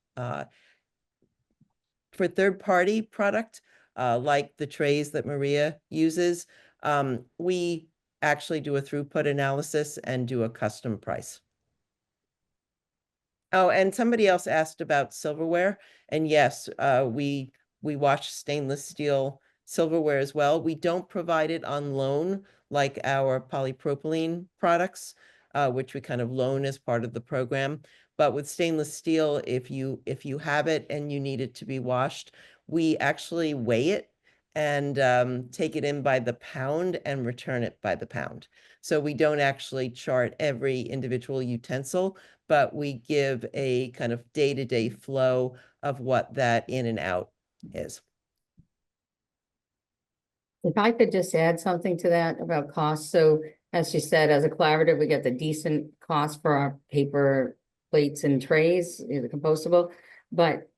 For third-party product, like the trays that Maria uses, we actually do a throughput analysis and do a custom price. Oh, and somebody else asked about silverware, and yes, we wash stainless steel silverware as well. We don't provide it on loan like our polypropylene products, which we kind of loan as part of the program. But with stainless steel, if you have it and you need it to be washed, we actually weigh it and take it in by the pound and return it by the pound. So we don't actually chart every individual utensil, but we give a kind of day-to-day flow of what that in and out is. If I could just add something to that about cost. So as you said, as a collaborative, we get the decent cost for our paper plates and trays, the compostable. But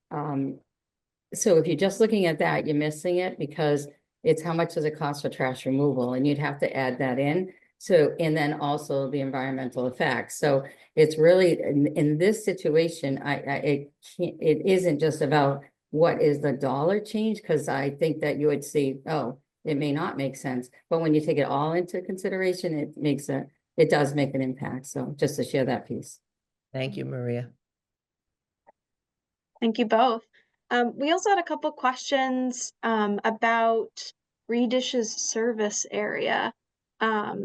so if you're just looking at that, you're missing it, because it's how much does it cost for trash removal, and you'd have to add that in. So, and then also the environmental effects. So it's really in this situation, it isn't just about what is the dollar change, because I think that you would see, oh, it may not make sense, but when you take it all into consideration, it does make an impact. So just to share that piece. Thank you, Maria. Thank you both. We also had a couple questions about Redish's service area.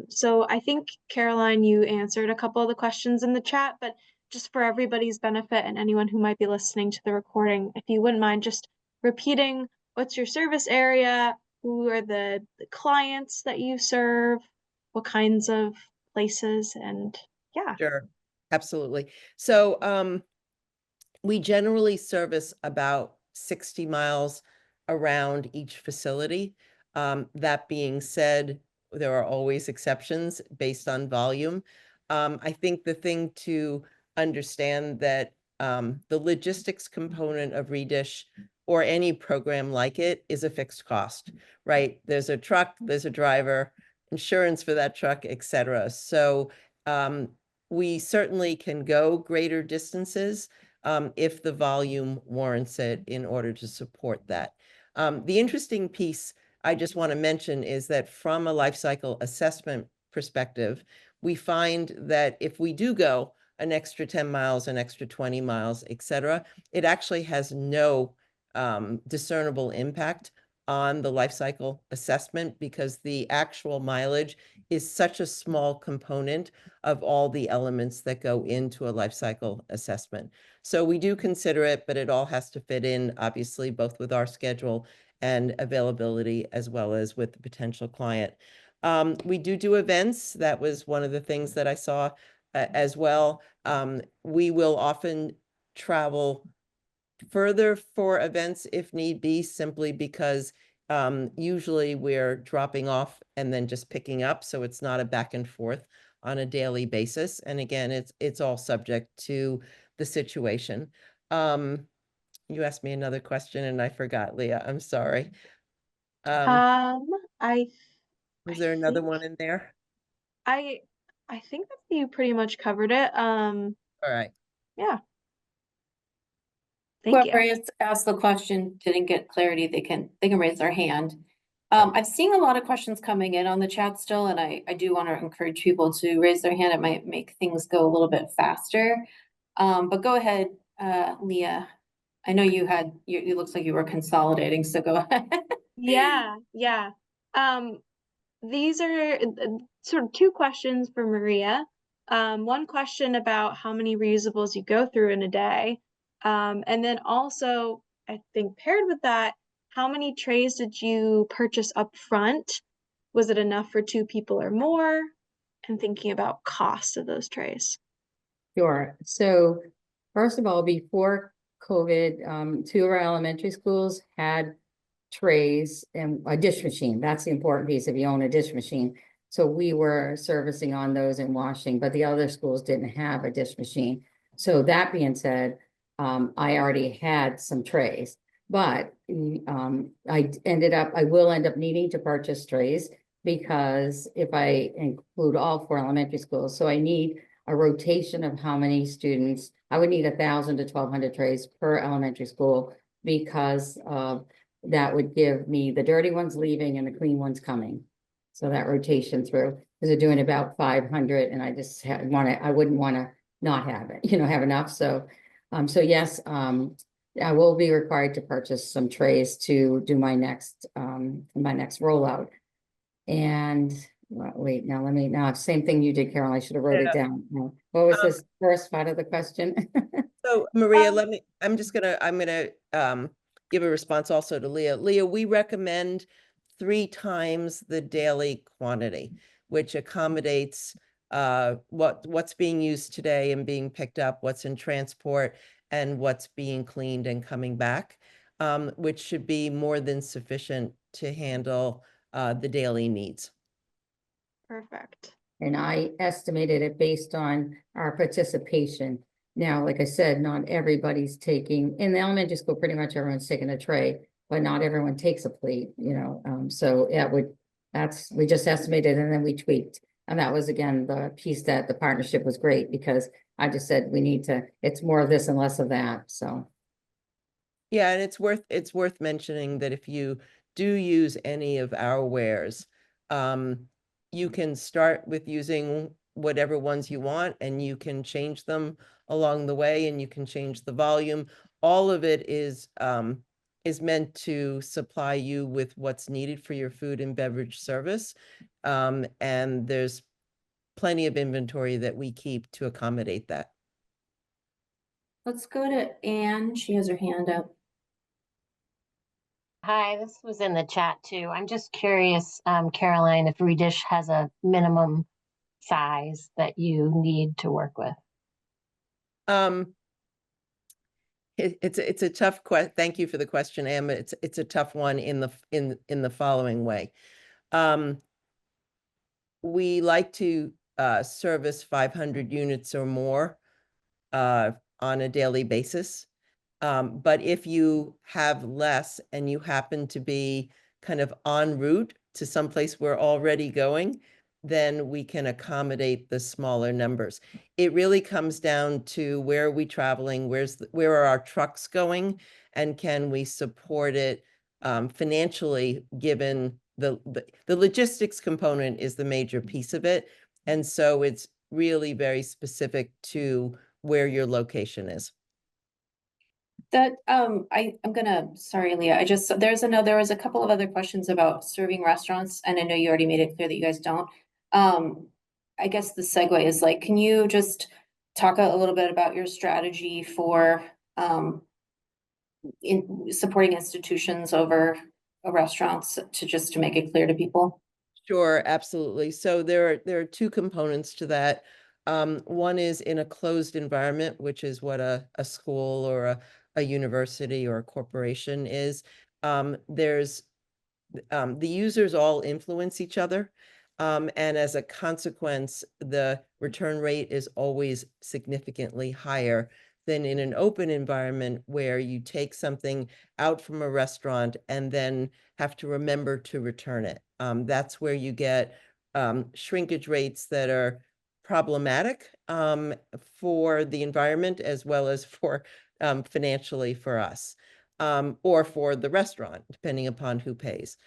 So I think, Caroline, you answered a couple of the questions in the chat, but just for everybody's benefit and anyone who might be listening to the recording, if you wouldn't mind just repeating, what's your service area? Who are the clients that you serve? What kinds of places? And yeah. Sure, absolutely. So we generally service about 60 miles around each facility. That being said, there are always exceptions based on volume. I think the thing to understand that the logistics component of Redish or any program like it is a fixed cost, right? There's a truck, there's a driver, insurance for that truck, et cetera. So we certainly can go greater distances if the volume warrants it in order to support that. The interesting piece I just want to mention is that from a life cycle assessment perspective, we find that if we do go an extra 10 miles, an extra 20 miles, et cetera, it actually has no discernible impact on the life cycle assessment, because the actual mileage is such a small component of all the elements that go into a life cycle assessment. So we do consider it, but it all has to fit in, obviously, both with our schedule and availability, as well as with the potential client. We do events. That was one of the things that I saw as well. We will often travel further for events if need be, simply because usually we're dropping off and then just picking up, so it's not a back and forth on a daily basis. And again, it's all subject to the situation. You asked me another question and I forgot, Leah. I'm sorry. Was there another one in there? I think that you pretty much covered it. All right. Yeah. Thank Whoever you. asked the question didn't get clarity, they can raise their hand. I'm seeing a lot of questions coming in on the chat still, and I do want to encourage people to raise their hand. It might make things go a little bit faster. But go ahead, Leah. I know it looks like you were consolidating, so go ahead. Yeah. these are sort of two questions for Maria. One question about how many reusables you go through in a day. And then also, I think paired with that, how many trays did you purchase up front? Was it enough for 2 people or more? And thinking about cost of those trays. Sure. So first of all, before COVID, 2 of our elementary schools had trays and a dish machine. That's the important piece if you own a dish machine. So we were servicing on those and washing, but the other schools didn't have a dish machine. So that being said, I already had some trays, but I will end up needing to purchase trays because if I include all 4 elementary schools, so I need a rotation of how many students. I would need 1,000 to 1,200 trays per elementary school because that would give me the dirty ones leaving and the clean ones coming. So that rotation through, because they're doing about 500 and I just I wouldn't want to not have it, have enough. So, yes, I will be required to purchase some trays to do my next rollout. And wait, now same thing you did, Carol. I should have wrote it down. What was this first part of the question? So Maria, I'm gonna give a response also to Leah. Leah, we recommend 3 times the daily quantity, which accommodates what's being used today and being picked up, what's in transport, and what's being cleaned and coming back, which should be more than sufficient to handle the daily needs. Perfect. And I estimated it based on our participation. Now, like I said, not everybody's taking, in the elementary school, pretty much everyone's taking a tray, but not everyone takes a plate, so we just estimated and then we tweaked. And that was, again, the piece that the partnership was great because I just said, it's more of this and less of that, so. Yeah, and it's worth mentioning that if you do use any of our wares, you can start with using whatever ones you want and you can change them along the way and you can change the volume. All of it is meant to supply you with what's needed for your food and beverage service. And there's plenty of inventory that we keep to accommodate that. Let's go to Anne. She has her hand up. Hi, this was in the chat too. I'm just curious, Caroline, if Redish has a minimum size that you need to work with. It's a tough question. Thank you for the question, Emma. It's a tough one in the following way. We like to service 500 units or more on a daily basis. But if you have less and you happen to be kind of en route to someplace we're already going, then we can accommodate the smaller numbers. It really comes down to where are we traveling, where are our trucks going, and can we support it financially, given the logistics component is the major piece of it. And so it's really very specific to where your location is. That I'm gonna, sorry, Leah, there was a couple of other questions about serving restaurants, and I know you already made it clear that you guys don't. I guess the segue is like, can you just talk a little bit about your strategy for in supporting institutions over restaurants to make it clear to people? Sure, absolutely. So there are 2 components to that. One is in a closed environment, which is what a school or a university or a corporation is. There's the users all influence each other. And as a consequence, the return rate is always significantly higher than in an open environment where you take something out from a restaurant and then have to remember to return it. That's where you get shrinkage rates that are problematic for the environment as well as for financially for us, or for the restaurant, depending upon who pays.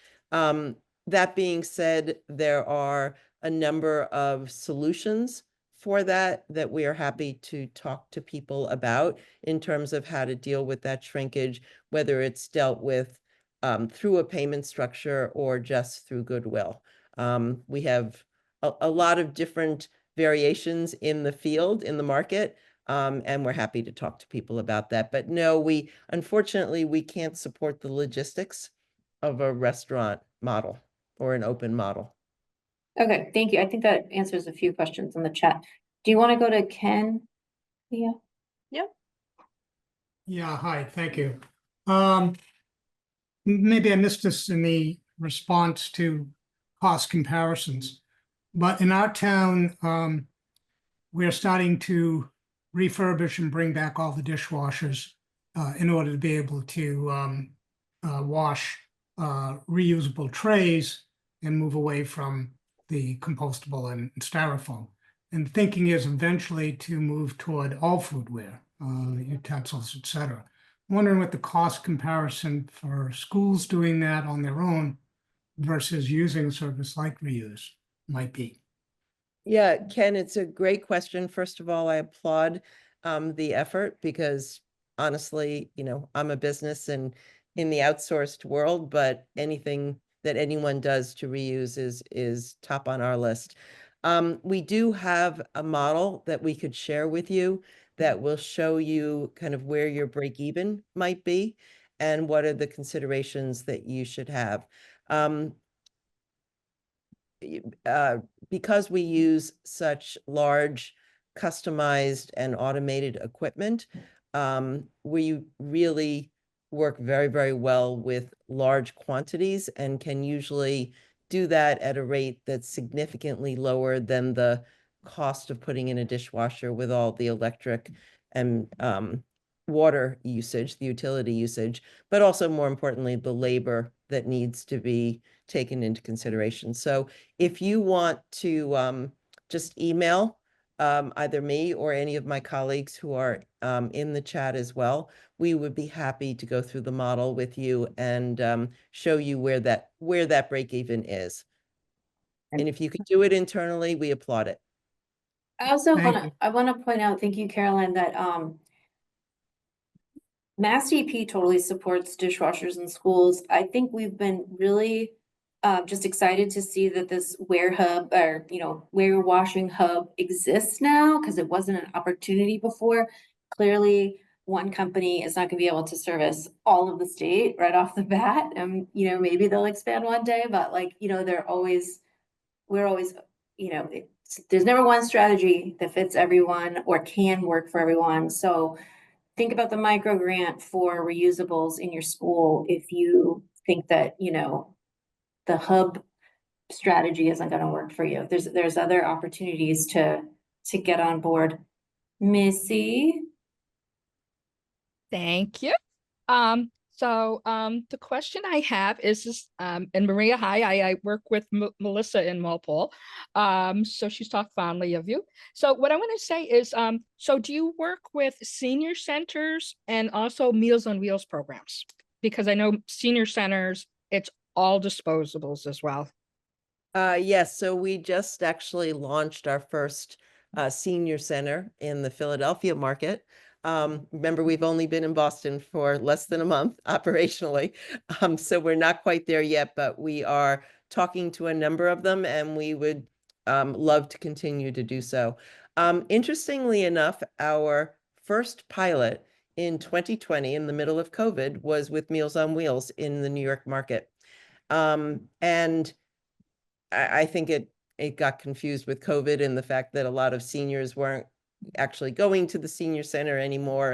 That being said, there are a number of solutions for that we are happy to talk to people about in terms of how to deal with that shrinkage, whether it's dealt with through a payment structure or just through goodwill. We have a lot of different variations in the field, in the market, and we're happy to talk to people about that. But no, unfortunately, we can't support the logistics of a restaurant model or an open model. Okay, thank you. I think that answers a few questions in the chat. Do you want to go to Ken? Yeah. Yeah, hi, thank you. Maybe I missed this in the response to cost comparisons, but in our town, we're starting to refurbish and bring back all the dishwashers in order to be able to wash reusable trays and move away from the compostable and styrofoam. And the thinking is eventually to move toward all foodware, utensils, et cetera. I'm wondering what the cost comparison for schools doing that on their own versus using a service like Reuse might be. Yeah, Ken, it's a great question. First of all, I applaud the effort because honestly, I'm a business and in the outsourced world, but anything that anyone does to reuse is top on our list. We do have a model that we could share with you that will show you kind of where your break even might be and what are the considerations that you should have. Because we use such large, customized and automated equipment, we really work very, very well with large quantities and can usually do that at a rate that's significantly lower than the cost of putting in a dishwasher with all the electric and water usage, the utility usage, but also more importantly, the labor that needs to be taken into consideration. So if you want to just email either me or any of my colleagues who are in the chat as well, we would be happy to go through the model with you and show you where that break even is. And if you could do it internally, we applaud it. I also Thank you. want to point out, thank you, Caroline, that MassDEP totally supports dishwashers in schools. I think we've been really just excited to see that this Ware Hub or, Ware Washing Hub exists now because it wasn't an opportunity before. Clearly, one company is not going to be able to service all of the state right off the bat. And, maybe they'll expand one day, but we're always, there's never one strategy that fits everyone or can work for everyone. So think about the micro grant for reusables in your school if you think that, the hub strategy isn't going to work for you. There's other opportunities to get on board. Missy? Thank you. The question I have is and Maria, hi, I work with Melissa in Walpole. So she's talked fondly of you. So what I want to say is, so do you work with senior centers and also Meals on Wheels programs? Because I know senior centers, it's all disposables as well. Yes, so we just actually launched our first senior center in the Philadelphia market. Remember, we've only been in Boston for less than a month operationally, so we're not quite there yet, but we are talking to a number of them and we would love to continue to do so. Interestingly enough, our first pilot in 2020, in the middle of COVID, was with Meals on Wheels in the New York market. And I think it got confused with COVID and the fact that a lot of seniors weren't actually going to the senior center anymore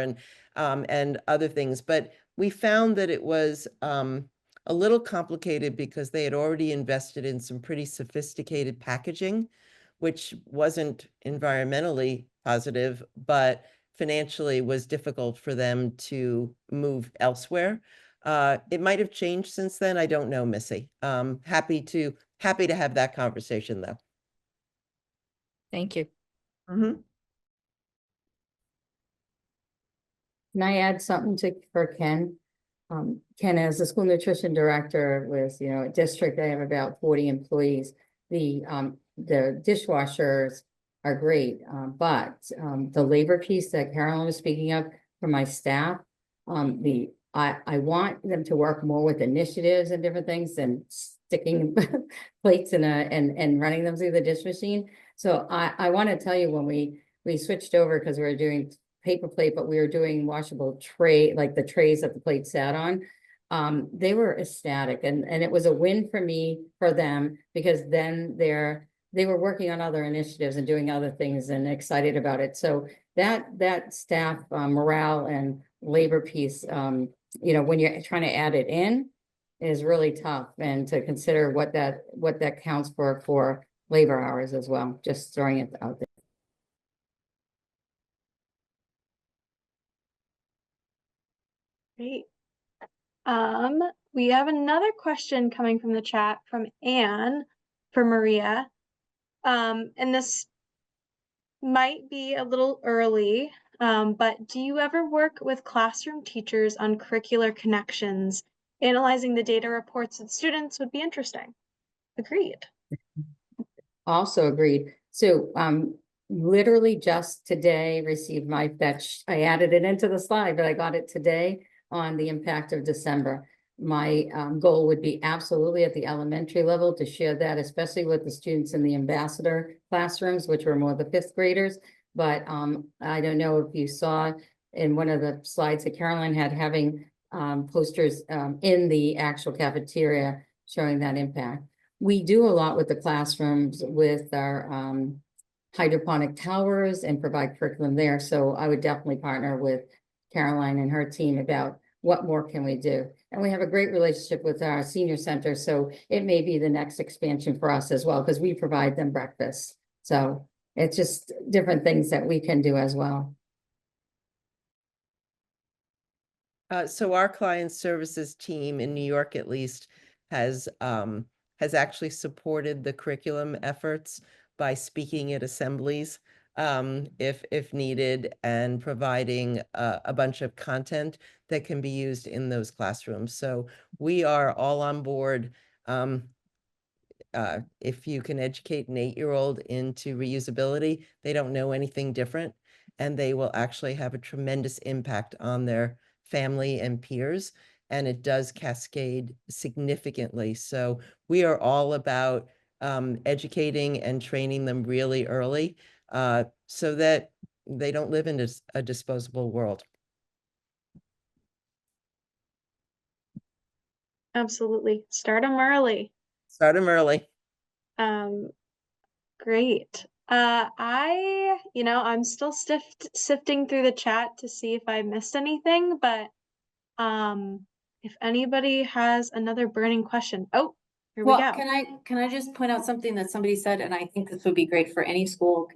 and other things. But we found that it was a little complicated because they had already invested in some pretty sophisticated packaging, which wasn't environmentally positive, but financially was difficult for them to move elsewhere. It might have changed since then. I don't know, Missy. Happy to have that conversation though. Thank you. Can I add something for Ken? Ken, as a school nutrition director with, a district, I have about 40 employees. The dishwashers are great, but the labor piece that Carolyn was speaking of for my staff, the I want them to work more with initiatives and different things than sticking plates in and running them through the dish machine. So I want to tell you, when we switched over, because we were doing paper plate, but we were doing washable tray, like the trays that the plate sat on. They were ecstatic, and it was a win for me, for them, because then they were working on other initiatives and doing other things and excited about it. So that staff morale and labor piece, you know, when you're trying to add it in, is really tough, and to consider what that counts for labor hours as well. Just throwing it out there. Great. We have another question coming from the chat from Anne for Maria. And this might be a little early, but do you ever work with classroom teachers on curricular connections? Analyzing the data reports with students would be interesting. Agreed. Also agreed. So literally just today received my fetch. I added it into the slide, but I got it today on the impact of December. My goal would be absolutely at the elementary level to share that, especially with the students in the ambassador classrooms, which were more the fifth graders. But I don't know if you saw in one of the slides that Caroline had, having posters in the actual cafeteria showing that impact. We do a lot with the classrooms with our hydroponic towers and provide curriculum there. So I would definitely partner with Caroline and her team about what more can we do. And we have a great relationship with our senior center. So it may be the next expansion for us as well, because we provide them breakfast. So it's just different things that we can do as well. So our client services team in New York, at least, has actually supported the curriculum efforts by speaking at assemblies if needed, and providing a bunch of content that can be used in those classrooms. So we are all on board. If you can educate an 8-year-old into reusability, they don't know anything different, and they will actually have a tremendous impact on their family and peers, and it does cascade significantly. So we are all about educating and training them really early, so that they don't live in a disposable world. Absolutely. Start them early. Start them early. Great. I'm still sifting through the chat to see if I missed anything, but if anybody has another burning question. Oh, here we Well, go. can I just point out something that somebody said, and I think this would be great for any school.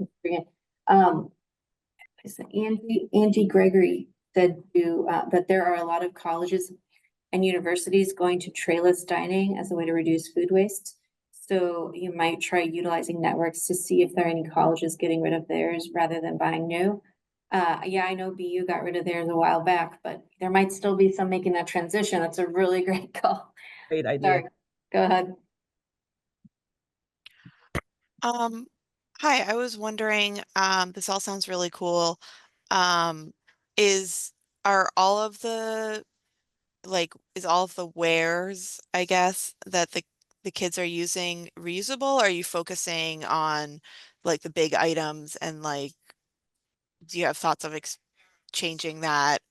Angie Gregory said that there are a lot of colleges and universities going to trayless dining as a way to reduce food waste. So you might try utilizing networks to see if there are any colleges getting rid of theirs rather than buying new. Yeah, I know BU got rid of theirs a while back, but there might still be some making that transition. That's a really great call. Great idea. Sorry, go ahead. Hi, I was wondering, this all sounds really cool. Are all of the is all of the wares, I guess, that the kids are using reusable? Are you focusing on like the big items, and like, do you have thoughts of changing that?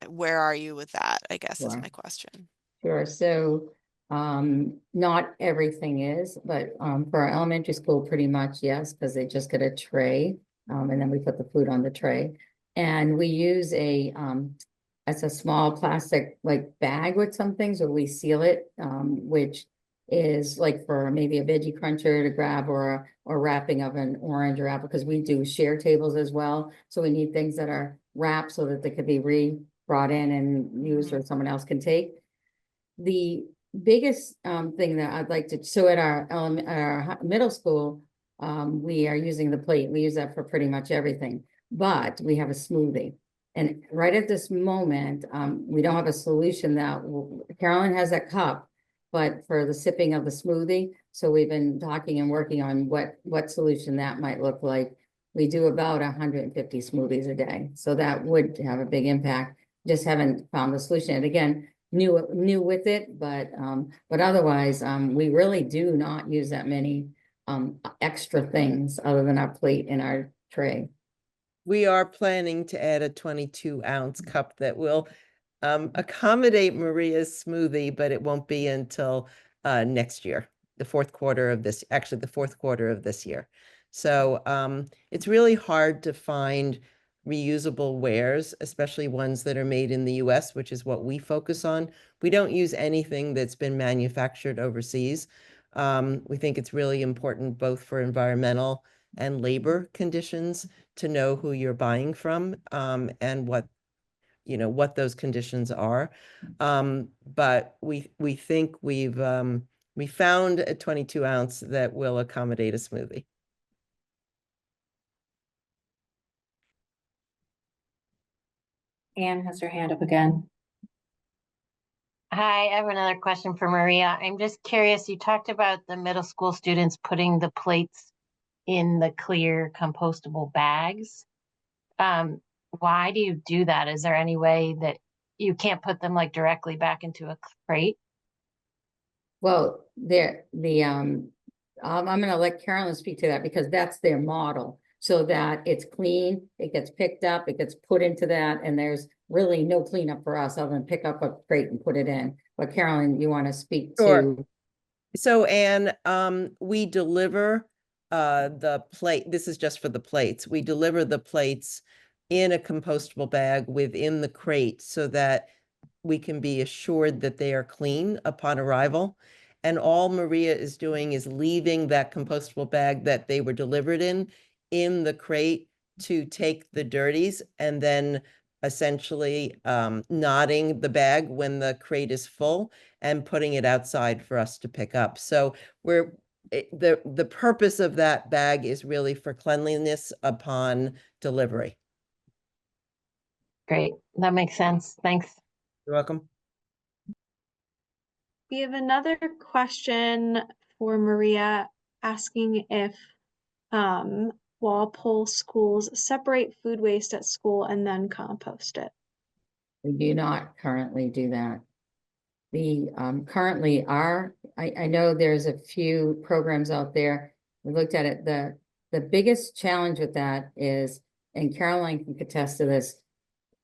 Where are you with that, I guess, is Sure. my question. Sure. So not everything is, but for our elementary school, pretty much yes, because they just get a tray, and then we put the food on the tray. And we use it's a small plastic like bag with some things, where we seal it, which is like for maybe a veggie cruncher to grab, or wrapping of an orange or apple, because we do share tables as well. So we need things that are wrapped so that they could be brought in and used, or someone else can take. The biggest thing that I'd like to, so at our middle school, we are using the plate. We use that for pretty much everything, but we have a smoothie. And right at this moment, we don't have a solution that Carolyn has a cup, but for the sipping of the smoothie. So we've been talking and working on what solution that might look like. We do about 150 smoothies a day, so that would have a big impact. just haven't found the solution. And again, new with it, but otherwise, we really do not use that many extra things other than our plate and our tray. We are planning to add a 22-ounce cup that will accommodate Maria's smoothie, but it won't be until next year, the fourth quarter of this year. So it's really hard to find reusable wares, especially ones that are made in the US, which is what we focus on. We don't use anything that's been manufactured overseas. We think it's really important both for environmental and labor conditions to know who you're buying from and what those conditions are. But we think we found a 22-ounce that will accommodate a smoothie. Anne has her hand up again. Hi, I have another question for Maria. I'm just curious, you talked about the middle school students putting the plates in the clear compostable bags. Why do you do that? Is there any way that you can't put them like directly back into a crate? Well, I'm gonna let Carolyn speak to that because that's their model. So that it's clean, it gets picked up, it gets put into that, and there's really no cleanup for us other than pick up a crate and put it in. But Carolyn, you want to speak Sure. to? So, Anne, we deliver the plate. This is just for the plates. We deliver the plates in a compostable bag within the crate so that we can be assured that they are clean upon arrival. And all Maria is doing is leaving that compostable bag that they were delivered in the crate to take the dirties and then essentially knotting the bag when the crate is full and putting it outside for us to pick up. So the purpose of that bag is really for cleanliness upon delivery. Great, that makes sense. Thanks. You're welcome. We have another question for Maria asking if Walpole schools separate food waste at school and then compost it. We do not currently do that. The currently I know there's a few programs out there. We looked at it. The biggest challenge with that is, and Caroline can attest to this,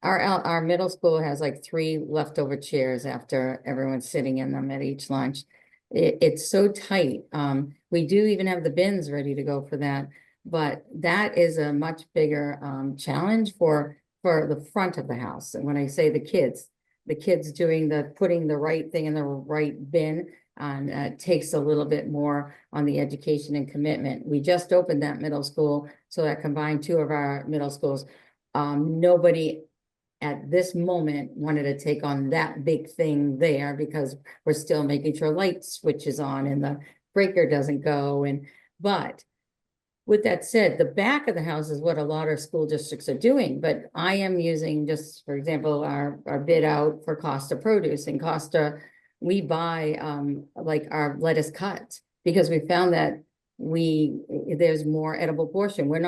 our middle school has like 3 leftover chairs after everyone's sitting in them at each lunch. It's so tight. We do even have the bins ready to go for that, but that is a much bigger challenge for the front of the house. And when I say the kids doing putting the right thing in the right bin, takes a little bit more on the education and commitment. We just opened that middle school, so that combined 2 of our middle schools. Nobody at this moment wanted to take on that big thing there because we're still making sure light switches on and the breaker doesn't go. But with that said, the back of the house is what a lot of school districts are doing, but I am using, just for example, our bid out for Costa Produce. And Costa, we buy like our lettuce cuts because we found that there's more edible portion. We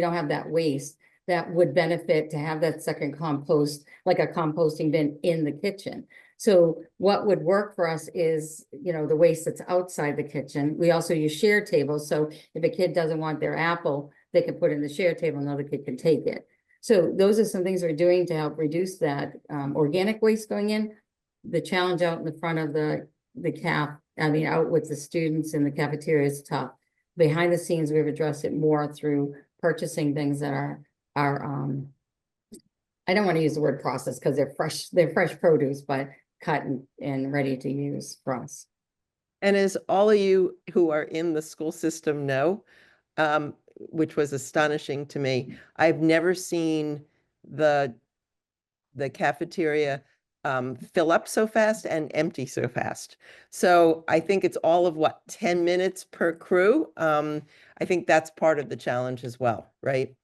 don't have that waste that would benefit to have that second compost, like a composting bin in the kitchen. So what would work for us is, the waste that's outside the kitchen. We also use share tables. So if a kid doesn't want their apple, they can put it in the share table, another kid can take it. So those are some things we're doing to help reduce that organic waste going in. The challenge out in the front of the out with the students in the cafeteria is tough. Behind the scenes, we've addressed it more through purchasing things that are I don't want to use the word processed because they're fresh produce, but cut and ready to use for us. And as all of you who are in the school system know, which was astonishing to me, I've never seen the cafeteria fill up so fast and empty so fast. So I think it's all of 10 minutes per crew. I think that's part of the challenge as well, right?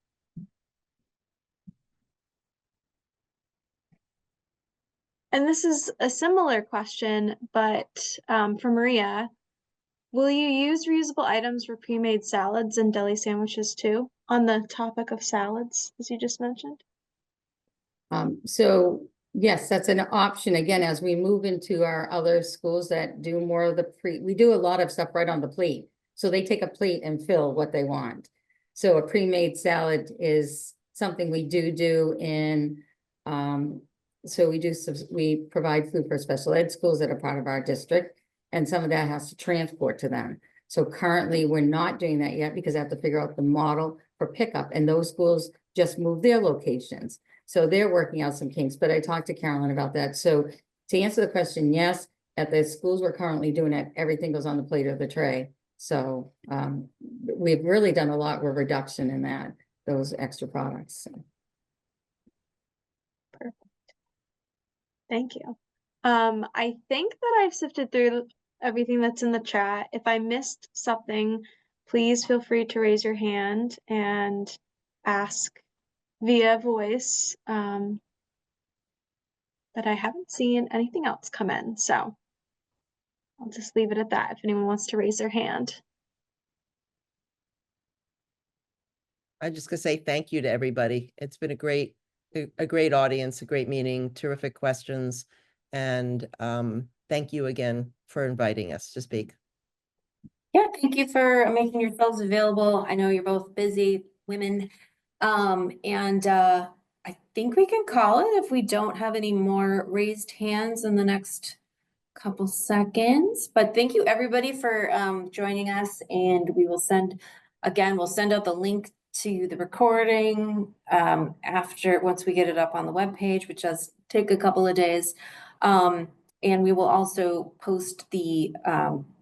And this is a similar question, but for Maria, will you use reusable items for pre-made salads and deli sandwiches too? On the topic of salads, as you just mentioned. So yes, that's an option. Again, as we move into our other schools that do more of the we do a lot of stuff right on the plate. So they take a plate and fill what they want. So a pre-made salad is something we do in, so we provide food for special ed schools that are part of our district, and some of that has to transport to them. So currently, we're not doing that yet because I have to figure out the model for pickup, and those schools just moved their locations. So they're working out some kinks, but I talked to Carolyn about that. So to answer the question, yes, at the schools we're currently doing it, everything goes on the plate or the tray. So we've really done a lot with reduction in that, those extra products. Thank you. I think that I've sifted through everything that's in the chat. If I missed something, please feel free to raise your hand and ask via voice. But I haven't seen anything else come in, so I'll just leave it at that if anyone wants to raise their hand. I'm just gonna say thank you to everybody. It's been a great audience, a great meeting, terrific questions. And thank you again for inviting us to speak. Yeah, thank you for making yourselves available. I know you're both busy women. I think we can call it if we don't have any more raised hands in the next couple seconds. But thank you everybody for joining us, and we will we'll send out the link to the recording once we get it up on the webpage, which does take a couple of days. And we will also post the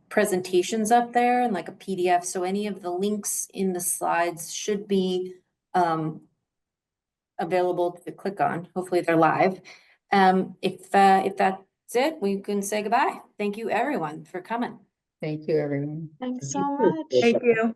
presentations up there in like a PDF. So any of the links in the slides should be available to click on. Hopefully they're live. If that's it, we can say goodbye. Thank you everyone for coming. Thank you, everyone. Thanks You so too. much. Thank you.